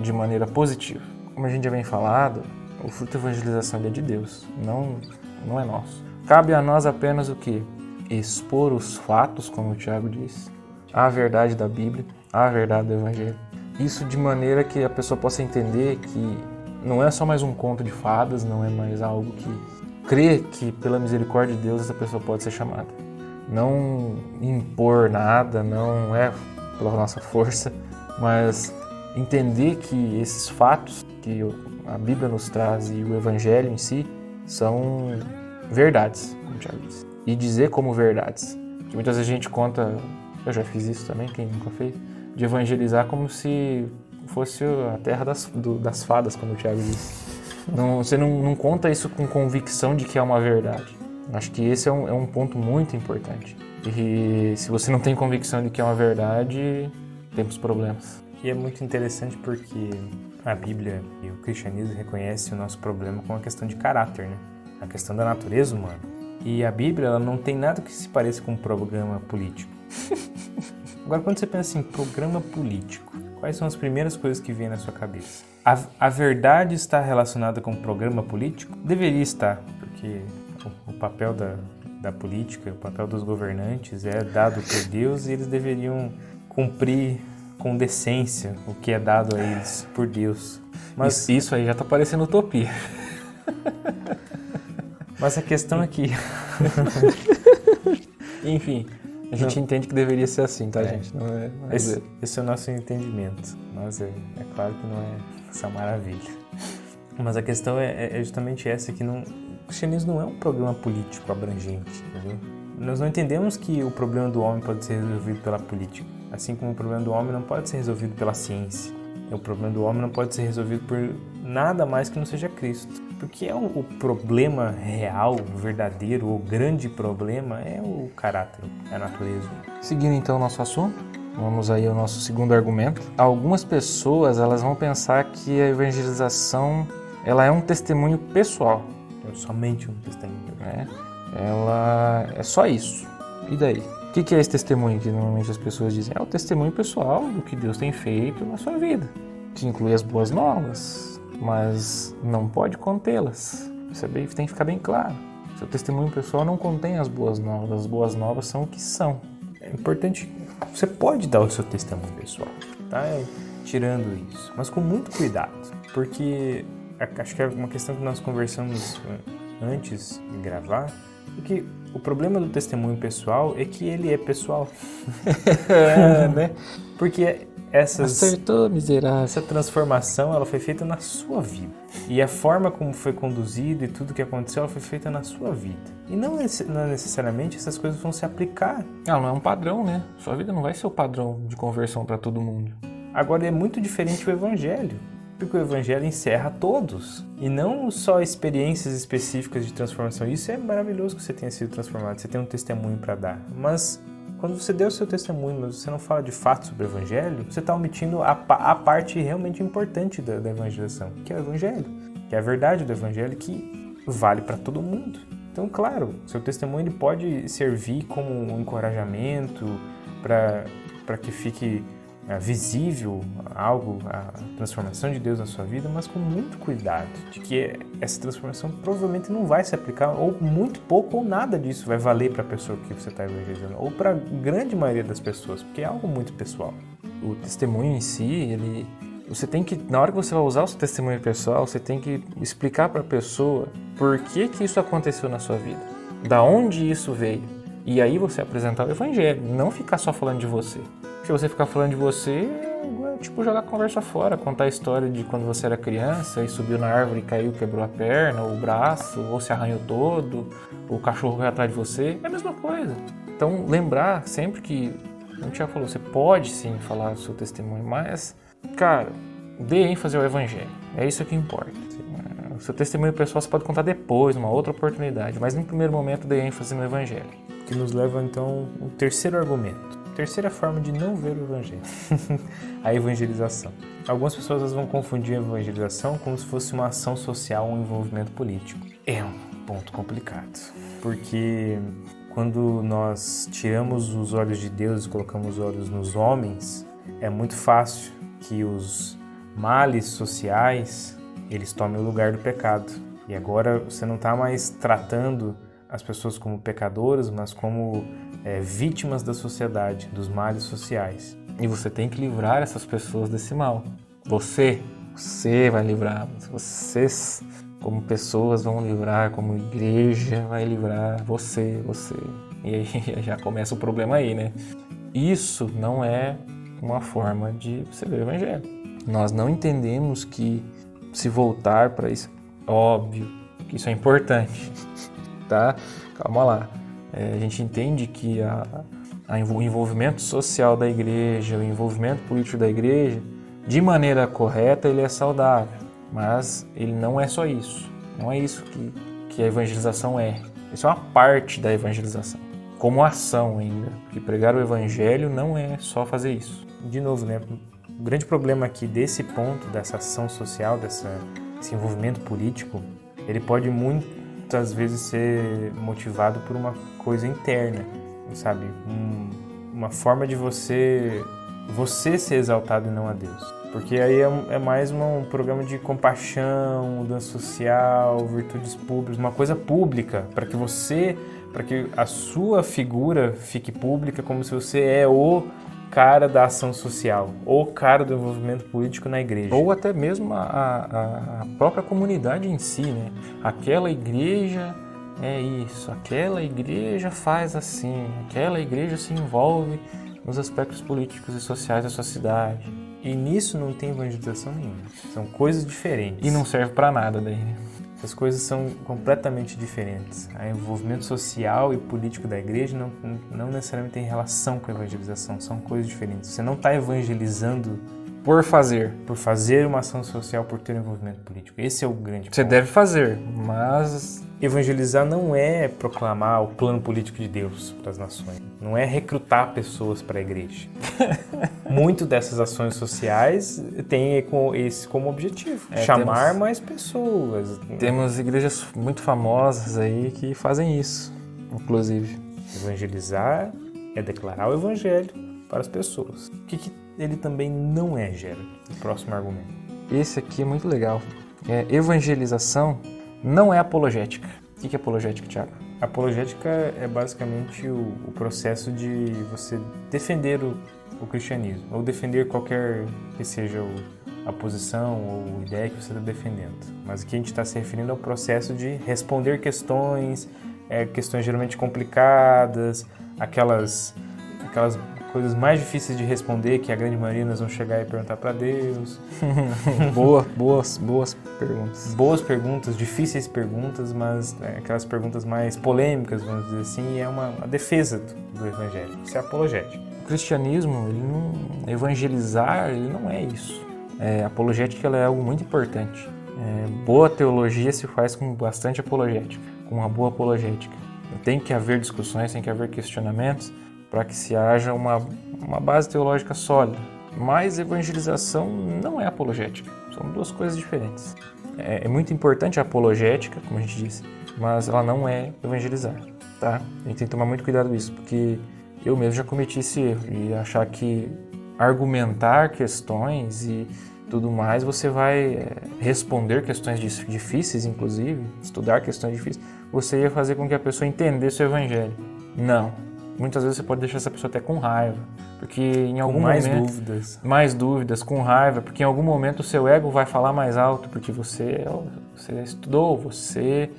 de maneira positiva. Como a gente já vem falado, o fruto da evangelização é de Deus, não é nosso. Cabe a nós apenas o quê? Expor os fatos, como o Tiago disse, a verdade da Bíblia, a verdade do evangelho. isso de maneira que a pessoa possa entender que não é só mais um conto de fadas, não é mais algo que crê que pela misericórdia de Deus essa pessoa pode ser chamada. Não impor nada, não é pela nossa força, mas entender que esses fatos que a Bíblia nos traz e o Evangelho em si são verdades, como o Tiago disse. E dizer como verdades. Que muitas vezes a gente conta, eu já fiz isso também, quem nunca fez, de evangelizar como se fosse a terra das fadas, como o Tiago disse. Você não conta isso com convicção de que é uma verdade. Acho que esse é um ponto muito importante. E se você não tem convicção de que é uma verdade, temos problemas. E é muito interessante porque a Bíblia e o cristianismo reconhecem o nosso problema com a questão de caráter, né? A questão da natureza humana. E a Bíblia ela não tem nada que se pareça com um programa político. Agora, quando você pensa em programa político, quais são as primeiras coisas que vêm na sua cabeça? A verdade está relacionada com o programa político? Deveria estar, porque o papel da política, o papel dos governantes é dado por Deus e eles deveriam cumprir com decência o que é dado a eles por Deus. Mas isso aí já está parecendo utopia. Mas a questão é que... Enfim, a gente entende que deveria ser assim, tá, gente? Não é esse é o nosso entendimento. Mas é claro que não é essa maravilha. Mas a questão é justamente essa, que o cristianismo não é um programa político abrangente, entendeu? Nós não entendemos que o problema do homem pode ser resolvido pela política, assim como o problema do homem não pode ser resolvido pela ciência. O problema do homem não pode ser resolvido por nada mais que não seja Cristo. Porque o problema real, verdadeiro, o grande problema é o caráter, é a natureza. Seguindo então o nosso assunto, vamos aí ao nosso segundo argumento. Algumas pessoas elas vão pensar que a evangelização ela é um testemunho pessoal. É somente um testemunho. Ela é só isso. E daí? O que é esse testemunho que normalmente as pessoas dizem? É o testemunho pessoal do que Deus tem feito na sua vida, que inclui as boas novas, mas não pode contê-las. Isso tem que ficar bem claro. Seu testemunho pessoal não contém as boas novas são o que são. É importante, você pode dar o seu testemunho pessoal, tá? Tirando isso, mas com muito cuidado, porque acho que é uma questão que nós conversamos antes de gravar, é que o problema do testemunho pessoal é que ele é pessoal. Né? Porque acertou, miserável. Essa transformação ela foi feita na sua vida. E a forma como foi conduzido e tudo que aconteceu ela foi feita na sua vida. E não necessariamente essas coisas vão se aplicar. Não é um padrão, né? Sua vida não vai ser o padrão de conversão para todo mundo. Agora é muito diferente o Evangelho. Porque o Evangelho encerra todos. E não só experiências específicas de transformação. Isso é maravilhoso que você tenha sido transformado. Você tem um testemunho para dar. Mas quando você deu o seu testemunho, mas você não fala de fato sobre o Evangelho, você está omitindo a parte realmente importante da evangelização, que é o Evangelho. Que é a verdade do Evangelho que vale para todo mundo. Então, claro, seu testemunho ele pode servir como um encorajamento para que fique visível algo, a transformação de Deus na sua vida, mas com muito cuidado, de que essa transformação provavelmente não vai se aplicar, ou muito pouco ou nada disso vai valer para a pessoa que você está evangelizando, ou para a grande maioria das pessoas, porque é algo muito pessoal. O testemunho em si, você tem que, na hora que você vai usar o seu testemunho pessoal, você tem que explicar para a pessoa por que isso aconteceu na sua vida, da onde isso veio, e aí você apresentar o Evangelho, não ficar só falando de você. Se você ficar falando de você, é tipo jogar a conversa fora, contar a história de quando você era criança e subiu na árvore e caiu, quebrou a perna, ou o braço, ou se arranhou todo, ou o cachorro vai atrás de você, é a mesma coisa. Então lembrar sempre que, como o Tiago falou, você pode sim falar o seu testemunho, mas, cara, dê ênfase ao Evangelho, é isso que importa. O seu testemunho pessoal você pode contar depois, numa outra oportunidade, mas no primeiro momento dê ênfase no Evangelho. Que nos leva então ao terceiro argumento. Terceira forma de não ver o Evangelho, a evangelização. Algumas pessoas vão confundir a evangelização como se fosse uma ação social ou um envolvimento político. É um ponto complicado, porque quando nós tiramos os olhos de Deus e colocamos os olhos nos homens, é muito fácil que os males sociais eles tomem o lugar do pecado. E agora você não está mais tratando as pessoas como pecadoras, mas como vítimas da sociedade, dos males sociais. E você tem que livrar essas pessoas desse mal. Você vai livrar. Vocês, como pessoas, vão livrar, como igreja, vai livrar você. E aí já começa o problema aí, né? Isso não é uma forma de você ver o evangelho. Nós não entendemos que se voltar para isso, óbvio que isso é importante, tá? Calma lá. A gente entende que o envolvimento social da igreja, o envolvimento político da igreja, de maneira correta, ele é saudável, mas ele não é só isso. Não é isso que a evangelização é. Isso é uma parte da evangelização, como ação ainda, porque pregar o evangelho não é só fazer isso. De novo, né? O grande problema aqui desse ponto, dessa ação social, desse envolvimento político, ele pode muitas vezes ser motivado por uma coisa interna, sabe? Uma forma de você ser exaltado e não a Deus. Porque aí é mais um programa de compaixão, mudança social, virtudes públicas, uma coisa pública, para que a sua figura fique pública, como se você é o cara da ação social, o cara do envolvimento político na igreja. Ou até mesmo a própria comunidade em si, né? Aquela igreja é isso, aquela igreja faz assim, aquela igreja se envolve nos aspectos políticos e sociais da sua cidade. E nisso não tem evangelização nenhuma. São coisas diferentes. E não serve para nada daí, né? Essas coisas são completamente diferentes. O envolvimento social e político da igreja não necessariamente tem relação com a evangelização, são coisas diferentes. Você não está evangelizando por fazer uma ação social, por ter um envolvimento político. Esse é o grande ponto. Você deve fazer, mas evangelizar não é proclamar o plano político de Deus para as nações. Não é recrutar pessoas para a igreja. Muito dessas ações sociais tem esse como objetivo. Chamar mais pessoas. Temos igrejas muito famosas aí que fazem isso, inclusive. Evangelizar é declarar o evangelho para as pessoas. O que ele também não é, Gerard? O próximo argumento. Esse aqui é muito legal. Evangelização não é apologética. O que é apologética, Thiago? Apologética é basicamente o processo de você defender o cristianismo, ou defender qualquer que seja a posição ou ideia que você está defendendo. Mas aqui a gente está se referindo ao processo de responder questões geralmente complicadas, aquelas coisas mais difíceis de responder, que a grande maioria nós vamos chegar e perguntar para Deus. Boas perguntas. Boas perguntas, difíceis perguntas, mas aquelas perguntas mais polêmicas, vamos dizer assim, é uma defesa do evangelho. Isso é apologética. O cristianismo, evangelizar, ele não é isso. Apologética ela é algo muito importante. Boa teologia se faz com bastante apologética, com uma boa apologética. Tem que haver discussões, tem que haver questionamentos, para que se haja uma base teológica sólida. Mas evangelização não é apologética, são duas coisas diferentes. É muito importante a apologética, como a gente disse, mas ela não é evangelizar, tá? A gente tem que tomar muito cuidado com isso, porque eu mesmo já cometi esse erro, de achar que argumentar questões e tudo mais, você vai responder questões difíceis, inclusive, estudar questões difíceis, você ia fazer com que a pessoa entendesse o evangelho. Não. Muitas vezes você pode deixar essa pessoa até com raiva, porque em algum momento... Mais dúvidas, com raiva, porque em algum momento o seu ego vai falar mais alto, porque você estudou, você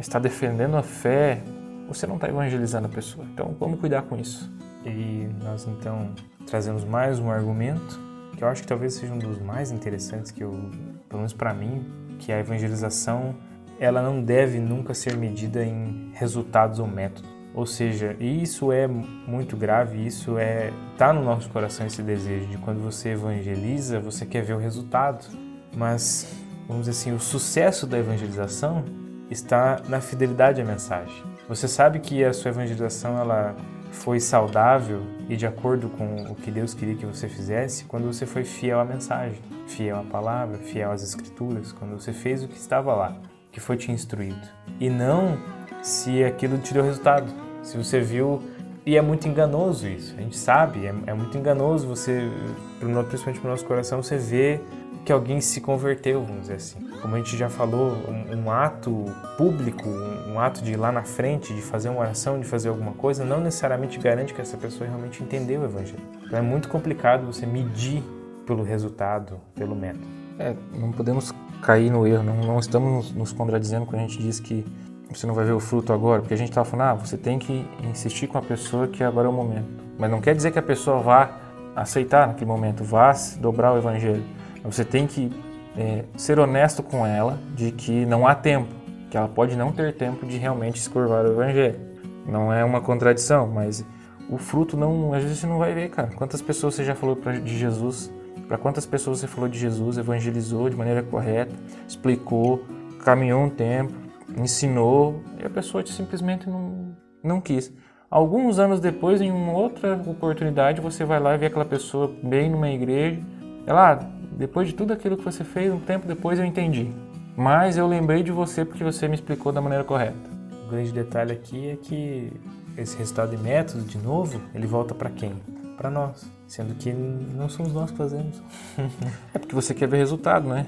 está defendendo a fé, você não está evangelizando a pessoa. Então, vamos cuidar com isso. E nós, então, trazemos mais um argumento, que eu acho que talvez seja um dos mais interessantes, pelo menos para mim, que a evangelização, ela não deve nunca ser medida em resultados ou métodos. Ou seja, isso é muito grave, tá no nosso coração esse desejo de quando você evangeliza, você quer ver o resultado. Mas, vamos dizer assim, o sucesso da evangelização está na fidelidade à mensagem. Você sabe que a sua evangelização ela foi saudável e de acordo com o que Deus queria que você fizesse quando você foi fiel à mensagem, fiel à palavra, fiel às escrituras, quando você fez o que estava lá, que foi te instruído. E não se aquilo te deu resultado, se você viu, e é muito enganoso isso, a gente sabe, é muito enganoso você, principalmente no nosso coração, você vê que alguém se converteu, vamos dizer assim. Como a gente já falou, um ato público, um ato de ir lá na frente, de fazer uma oração, de fazer alguma coisa, não necessariamente garante que essa pessoa realmente entendeu o Evangelho. Então é muito complicado você medir pelo resultado, pelo método. Não podemos cair no erro, não estamos nos contradizendo quando a gente diz que você não vai ver o fruto agora, porque a gente estava falando, você tem que insistir com a pessoa que agora é o momento. Mas não quer dizer que a pessoa vá aceitar naquele momento, vá dobrar o Evangelho. Você tem que ser honesto com ela de que não há tempo, que ela pode não ter tempo de realmente se curvar o Evangelho. Não é uma contradição, mas o fruto às vezes você não vai ver, cara. Quantas pessoas você já falou de Jesus? Para quantas pessoas você falou de Jesus, evangelizou de maneira correta, explicou, caminhou um tempo, ensinou, e a pessoa simplesmente não quis. Alguns anos depois, em uma outra oportunidade, você vai lá e vê aquela pessoa bem numa igreja. Depois de tudo aquilo que você fez, um tempo depois eu entendi. Mas eu lembrei de você porque você me explicou da maneira correta. O grande detalhe aqui é que esse resultado de método, de novo, ele volta para quem? Para nós. Sendo que não somos nós que fazemos. É porque você quer ver resultado, né?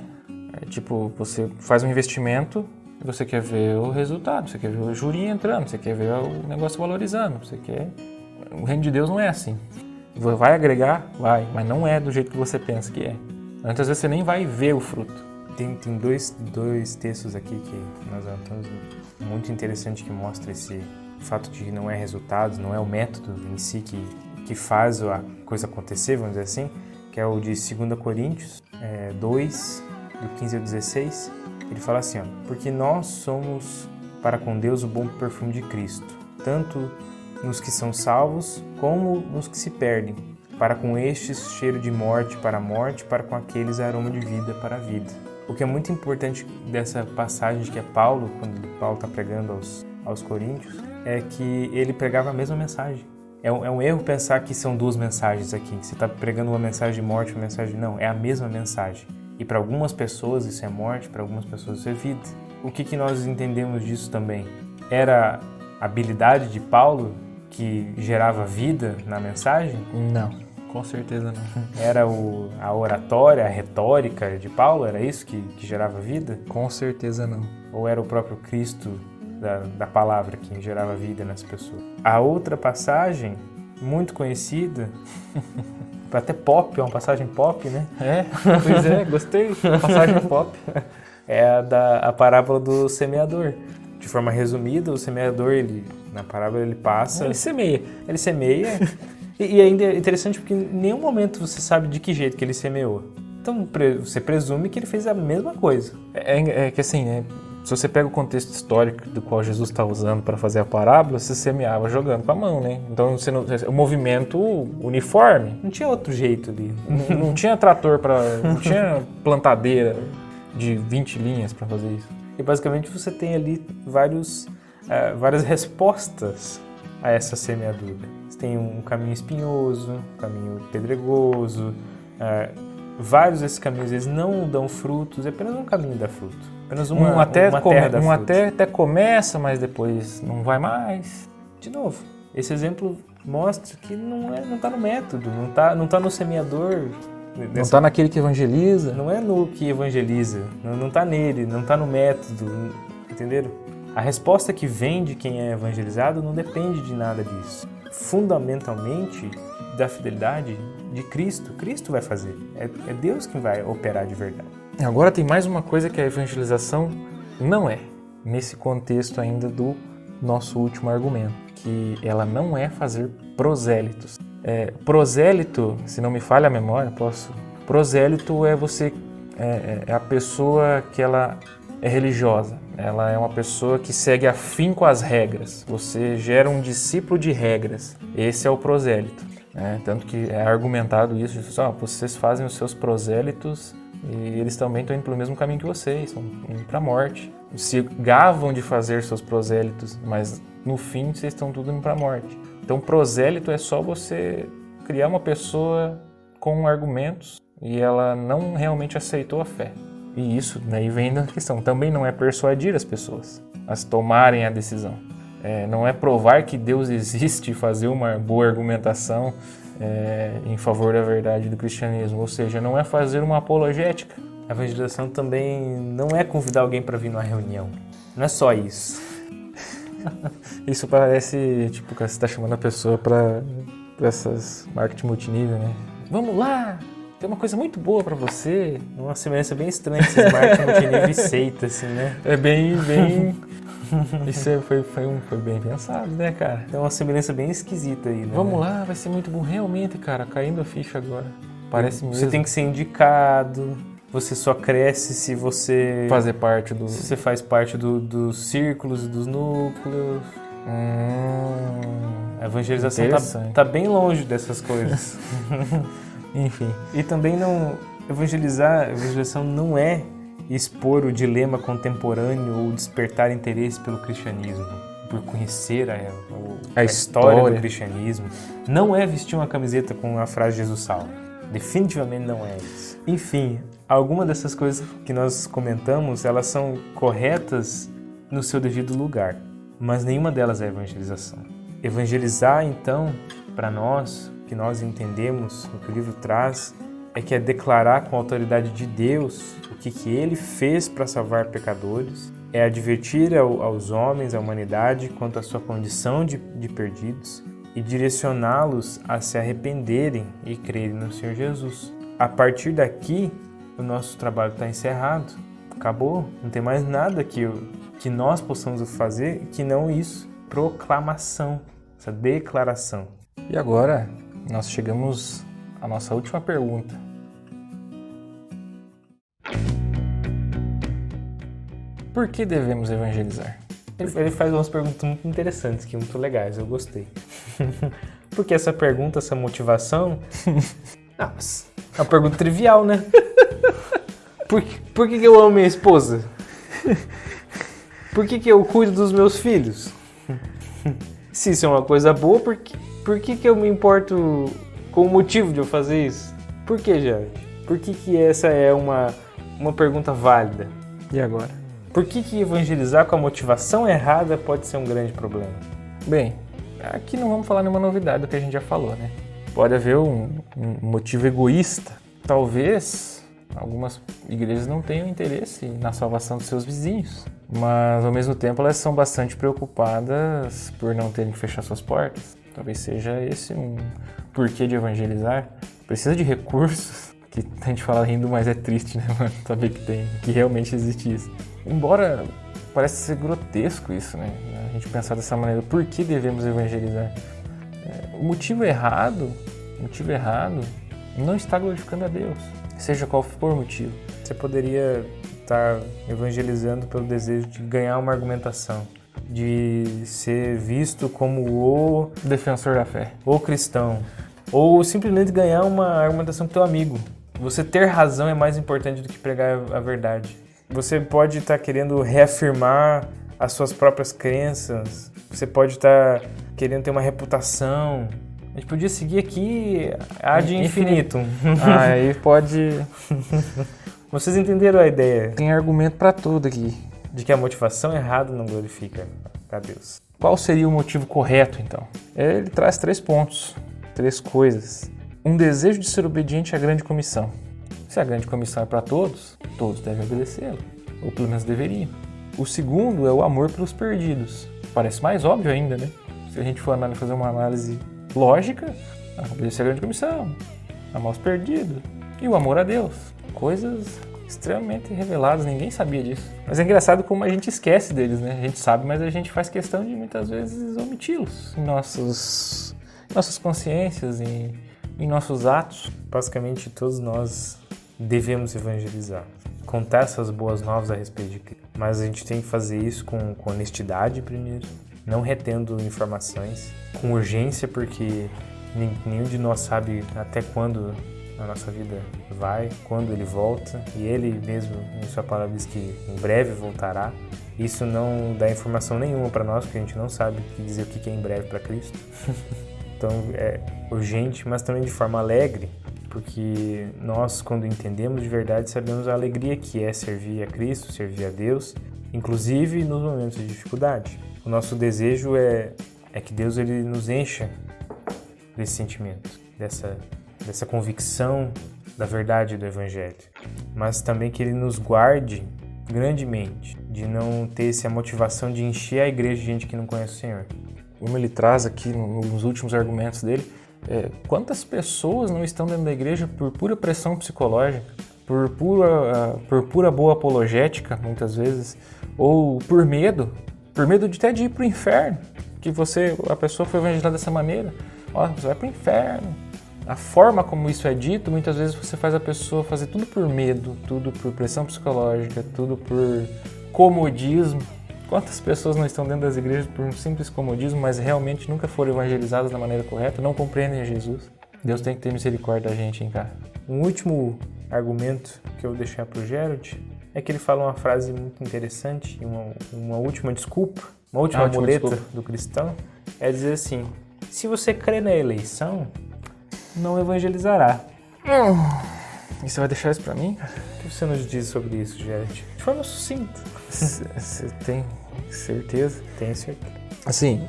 Você faz um investimento e você quer ver o resultado, você quer ver o jurinho entrando, você quer ver o negócio valorizando, O reino de Deus não é assim. Vai agregar? Vai, mas não é do jeito que você pensa que é. Muitas vezes você nem vai ver o fruto. Tem dois textos aqui que nós anotamos muito interessante que mostra esse fato de que não é resultados, não é o método em si que faz a coisa acontecer, vamos dizer assim, que é o de 2 Coríntios 2, do 15 ao 16. Ele fala assim, porque nós somos para com Deus o bom perfume de Cristo, tanto nos que são salvos como nos que se perdem. Para com estes cheiro de morte para a morte, para com aqueles aroma de vida para a vida. O que é muito importante dessa passagem de que é Paulo, quando Paulo está pregando aos Coríntios, é que ele pregava a mesma mensagem. É um erro pensar que são duas mensagens aqui. Você está pregando uma mensagem de morte, uma mensagem... Não, é a mesma mensagem. E para algumas pessoas isso é morte, para algumas pessoas isso é vida. O que nós entendemos disso também? Era a habilidade de Paulo que gerava vida na mensagem? Não, com certeza não. Era a oratória, a retórica de Paulo? Era isso que gerava vida? Com certeza não. Ou era o próprio Cristo da palavra que gerava vida nas pessoas? A outra passagem, muito conhecida, até pop, é uma passagem pop, né? Pois é, gostei, passagem pop. É a parábola do semeador. De forma resumida, o semeador, na parábola, ele passa... Ele semeia. Ele semeia. E ainda é interessante porque em nenhum momento você sabe de que jeito que ele semeou. Então você presume que ele fez a mesma coisa. É que assim, né? Se você pega o contexto histórico do qual Jesus está usando para fazer a parábola, você semeava jogando com a mão, né? Então o movimento uniforme. Não tinha outro jeito ali. Não tinha trator não tinha plantadeira de 20 linhas para fazer isso. E basicamente você tem ali várias respostas a essa semeadura. Você tem um caminho espinhoso, um caminho pedregoso, vários desses caminhos eles não dão frutos, é apenas um caminho dá fruto. Apenas uma terra dá fruto. Até começa, mas depois não vai mais. De novo, esse exemplo mostra que não está no método, não tá no semeador. Não está naquele que evangeliza. Não é no que evangeliza, não está nele, não está no método, entenderam? A resposta que vem de quem é evangelizado não depende de nada disso. Fundamentalmente, da fidelidade de Cristo. Cristo vai fazer. É Deus quem vai operar de verdade. Agora tem mais uma coisa que a evangelização não é, nesse contexto ainda do nosso último argumento, que ela não é fazer prosélitos. Prosélito, se não me falha a memória, prosélito é é a pessoa que ela é religiosa, ela é uma pessoa que segue afinco as regras, você gera um discípulo de regras, esse é o prosélito. Tanto que é argumentado isso, vocês fazem os seus prosélitos e eles também estão indo pelo mesmo caminho que vocês, estão indo para a morte. Se gavam de fazer seus prosélitos, mas no fim vocês estão tudo indo para a morte. Então prosélito é só você criar uma pessoa com argumentos e ela não realmente aceitou a fé. E isso daí vem da questão, também não é persuadir as pessoas a tomarem a decisão. Não é provar que Deus existe, fazer uma boa argumentação, em favor da verdade do cristianismo, ou seja, não é fazer uma apologética. A evangelização também não é convidar alguém para vir numa reunião. Não é só isso. Isso parece, tipo, que você está chamando a pessoa para essas marketing multinível, né? Vamos lá! Tem uma coisa muito boa para você. Uma semelhança bem estranha esses marketing multinível e seita, assim, né? É bem... Isso foi bem pensado, né, cara? É uma semelhança bem esquisita aí, né? Vamos lá, vai ser muito bom. Realmente, cara, caindo a ficha agora. Parece mesmo. Você tem que ser indicado, você só cresce se você... fazer parte do... Se você faz parte dos círculos e dos núcleos. A evangelização tá bem longe dessas coisas. Enfim. E também não... a evangelização não é expor o dilema contemporâneo ou despertar interesse pelo cristianismo, por conhecer a história do cristianismo. Não é vestir uma camiseta com a frase Jesus salva. Definitivamente não é isso. Enfim, algumas dessas coisas que nós comentamos, elas são corretas no seu devido lugar, mas nenhuma delas é evangelização. Evangelizar, então, para nós, que nós entendemos o que o livro traz, é que é declarar com a autoridade de Deus o que Ele fez para salvar pecadores, é advertir aos homens, à humanidade, quanto à sua condição de perdidos e direcioná-los a se arrependerem e crerem no Senhor Jesus. A partir daqui, o nosso trabalho está encerrado. Acabou, não tem mais nada que nós possamos fazer que não isso, proclamação, essa declaração. E agora, nós chegamos à nossa última pergunta. Por que devemos evangelizar? Ele faz umas perguntas muito interessantes, que muito legais, eu gostei. Porque essa pergunta, essa motivação... Não, mas é uma pergunta trivial, né? Por que eu amo minha esposa? Por que eu cuido dos meus filhos? Se isso é uma coisa boa, por que eu me importo com o motivo de eu fazer isso? Por que, Jair? Por que essa é uma pergunta válida? E agora? Por que evangelizar com a motivação errada pode ser um grande problema? Bem, aqui não vamos falar nenhuma novidade do que a gente já falou, né? Pode haver um motivo egoísta. Talvez algumas igrejas não tenham interesse na salvação dos seus vizinhos, mas ao mesmo tempo elas são bastante preocupadas por não terem que fechar suas portas. Talvez seja esse um porquê de evangelizar. Precisa de recursos, que a gente fala rindo, mas é triste, né, mano? Saber que realmente existe isso. Embora parece ser grotesco isso, né? A gente pensar dessa maneira, por que devemos evangelizar? O motivo errado não está glorificando a Deus, seja qual for o motivo. Você poderia estar evangelizando pelo desejo de ganhar uma argumentação, de ser visto como o defensor da fé, o cristão, ou simplesmente ganhar uma argumentação com teu amigo. Você ter razão é mais importante do que pregar a verdade. Você pode estar querendo reafirmar as suas próprias crenças, você pode estar querendo ter uma reputação. A gente podia seguir aqui ad infinitum. Aí pode... Vocês entenderam a ideia? Tem argumento para tudo aqui. De que a motivação errada não glorifica a Deus. Qual seria o motivo correto, então? Ele traz 3 pontos, 3 coisas. Um desejo de ser obediente à grande comissão. Se a grande comissão é para todos, todos devem obedecê-la, ou pelo menos deveriam. O segundo é o amor pelos perdidos. Parece mais óbvio ainda, né? Se a gente for fazer uma análise lógica, obedecer à grande comissão, amar os perdidos e o amor a Deus. Coisas extremamente reveladas, ninguém sabia disso. Mas é engraçado como a gente esquece deles, né? A gente sabe, mas a gente faz questão de muitas vezes omiti-los em nossas consciências, em nossos atos. Basicamente, todos nós devemos evangelizar, contar essas boas novas a respeito de Cristo. Mas a gente tem que fazer isso com honestidade primeiro, não retendo informações, com urgência, porque nenhum de nós sabe até quando a nossa vida vai, quando ele volta, e ele mesmo em sua palavra diz que em breve voltará. Isso não dá informação nenhuma para nós, porque a gente não sabe dizer o que é em breve para Cristo. Então é urgente, mas também de forma alegre, porque nós, quando entendemos de verdade, sabemos a alegria que é servir a Cristo, servir a Deus, inclusive nos momentos de dificuldade. O nosso desejo é que Deus ele nos encha desse sentimento, dessa convicção da verdade do Evangelho, mas também que ele nos guarde grandemente de não ter essa motivação de encher a igreja de gente que não conhece o Senhor. Como ele traz aqui nos últimos argumentos dele, quantas pessoas não estão dentro da igreja por pura pressão psicológica, por pura boa apologética, muitas vezes, ou por medo de até de ir para o inferno, que a pessoa foi evangelizada dessa maneira, você vai para o inferno. A forma como isso é dito, muitas vezes você faz a pessoa fazer tudo por medo, tudo por pressão psicológica, tudo por comodismo. Quantas pessoas não estão dentro das igrejas por um simples comodismo, mas realmente nunca foram evangelizadas da maneira correta, não compreendem a Jesus? Deus tem que ter misericórdia da gente, hein, cara? Um último argumento que eu vou deixar para o Gerald é que ele fala uma frase muito interessante, uma última desculpa, uma última muleta do cristão, é dizer assim: se você crê na eleição, não evangelizará. E você vai deixar isso pra mim, cara? O que você nos diz sobre isso, Gerald? De forma sucinta. Você tem certeza? Tenho certeza. Assim,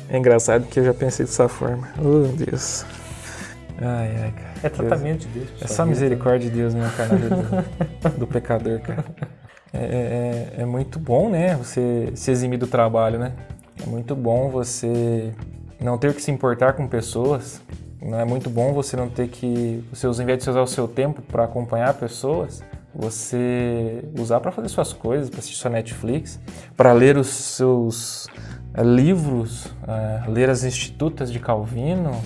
é engraçado que eu já pensei dessa forma. Oh, Deus. Ai, cara. É tratamento de Deus. É só misericórdia de Deus mesmo, cara, na vida do pecador, cara. É muito bom, né, você se eximir do trabalho, né? É muito bom você não ter que se importar com pessoas. Não é muito bom você não ter que... ao invés de usar o seu tempo para acompanhar pessoas, você usar para fazer suas coisas, para assistir sua Netflix, para ler os seus livros, ler as Institutas de Calvino,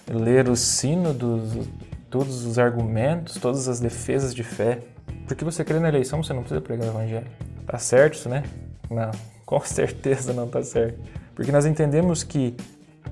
ler os sínodos, todos os argumentos, todas as defesas de fé. Porque você crê na eleição, você não precisa pregar o Evangelho. Tá certo isso, né? Não, com certeza não tá certo. Porque nós entendemos que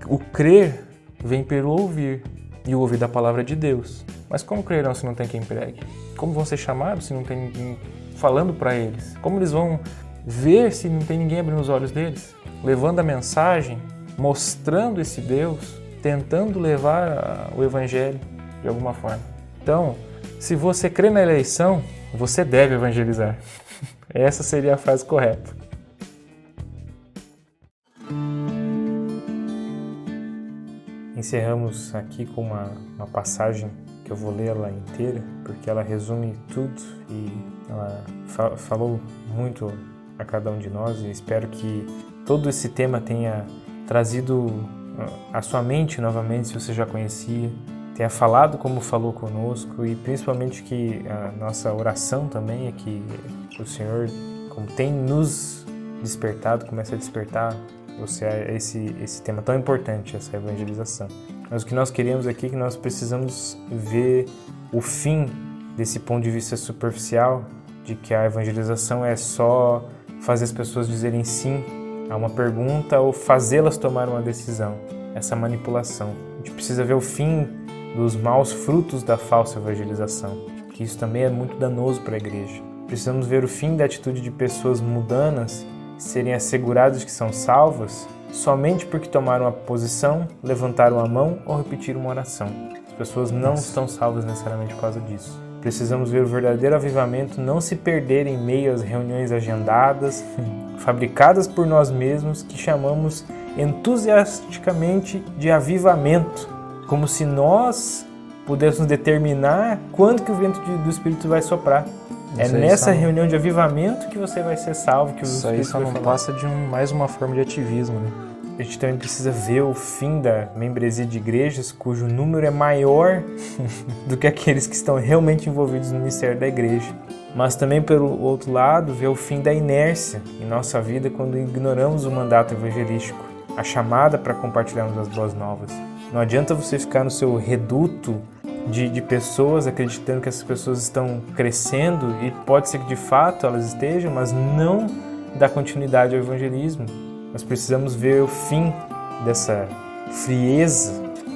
o crer vem pelo ouvir, e o ouvir da palavra de Deus. Mas como crerão se não tem quem pregue? Como vão ser chamados se não tem ninguém falando para eles? Como eles vão ver se não tem ninguém abrindo os olhos deles? Levando a mensagem, mostrando esse Deus, tentando levar o Evangelho de alguma forma. Então, se você crê na eleição, você deve evangelizar. Essa seria a frase correta. Encerramos aqui com uma passagem que eu vou ler ela inteira, porque ela resume tudo e ela falou muito a cada um de nós, e espero que todo esse tema tenha trazido à sua mente novamente, se você já conhecia, tenha falado como falou conosco, e principalmente que a nossa oração também é que o Senhor, como tem nos despertado, comece a despertar você a esse tema tão importante, essa evangelização. Mas o que nós queremos aqui é que nós precisamos ver o fim desse ponto de vista superficial, de que a evangelização é só fazer as pessoas dizerem sim a uma pergunta ou fazê-las tomar uma decisão, essa manipulação. A gente precisa ver o fim dos maus frutos da falsa evangelização, que isso também é muito danoso para a igreja. Precisamos ver o fim da atitude de pessoas mundanas serem asseguradas de que são salvas somente porque tomaram uma posição, levantaram a mão ou repetiram uma oração. As pessoas não estão salvas necessariamente por causa disso. Precisamos ver o verdadeiro avivamento não se perder em meio às reuniões agendadas, fabricadas por nós mesmos, que chamamos entusiasticamente de avivamento, como se nós pudéssemos determinar quando que o vento do Espírito vai soprar. É nessa reunião de avivamento que você vai ser salvo, que o Espírito vai falar. Isso aí só não passa de mais uma forma de ativismo, né? A gente também precisa ver o fim da membresia de igrejas cujo número é maior do que aqueles que estão realmente envolvidos no ministério da igreja. Mas também, pelo outro lado, ver o fim da inércia em nossa vida quando ignoramos o mandato evangelístico, a chamada para compartilharmos as boas novas. Não adianta você ficar no seu reduto de pessoas, acreditando que essas pessoas estão crescendo, e pode ser que de fato elas estejam, mas não dá continuidade ao evangelismo. Nós precisamos ver o fim dessa frieza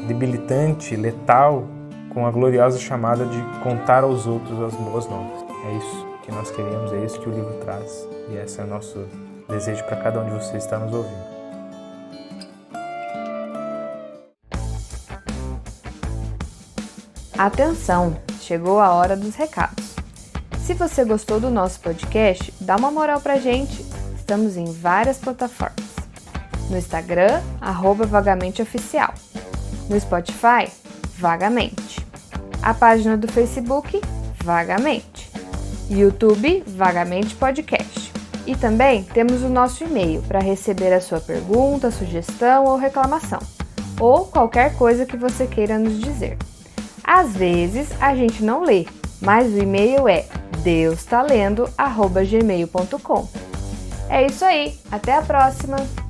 debilitante, letal, com a gloriosa chamada de contar aos outros as boas novas. É isso que nós queremos, é isso que o livro traz, e esse é o nosso desejo para cada um de vocês que está nos ouvindo. Atenção, chegou a hora dos recados. Se você gostou do nosso podcast, dá uma moral pra gente. Estamos em várias plataformas. No Instagram, @vagamenteoficial. No Spotify, Vagamente. A página do Facebook, Vagamente. YouTube, Vagamente Podcast. E também temos o nosso e-mail para receber a sua pergunta, sugestão ou reclamação, ou qualquer coisa que você queira nos dizer. Às vezes a gente não lê, mas o e-mail é deustalendo@gmail.com. É isso aí, até a próxima!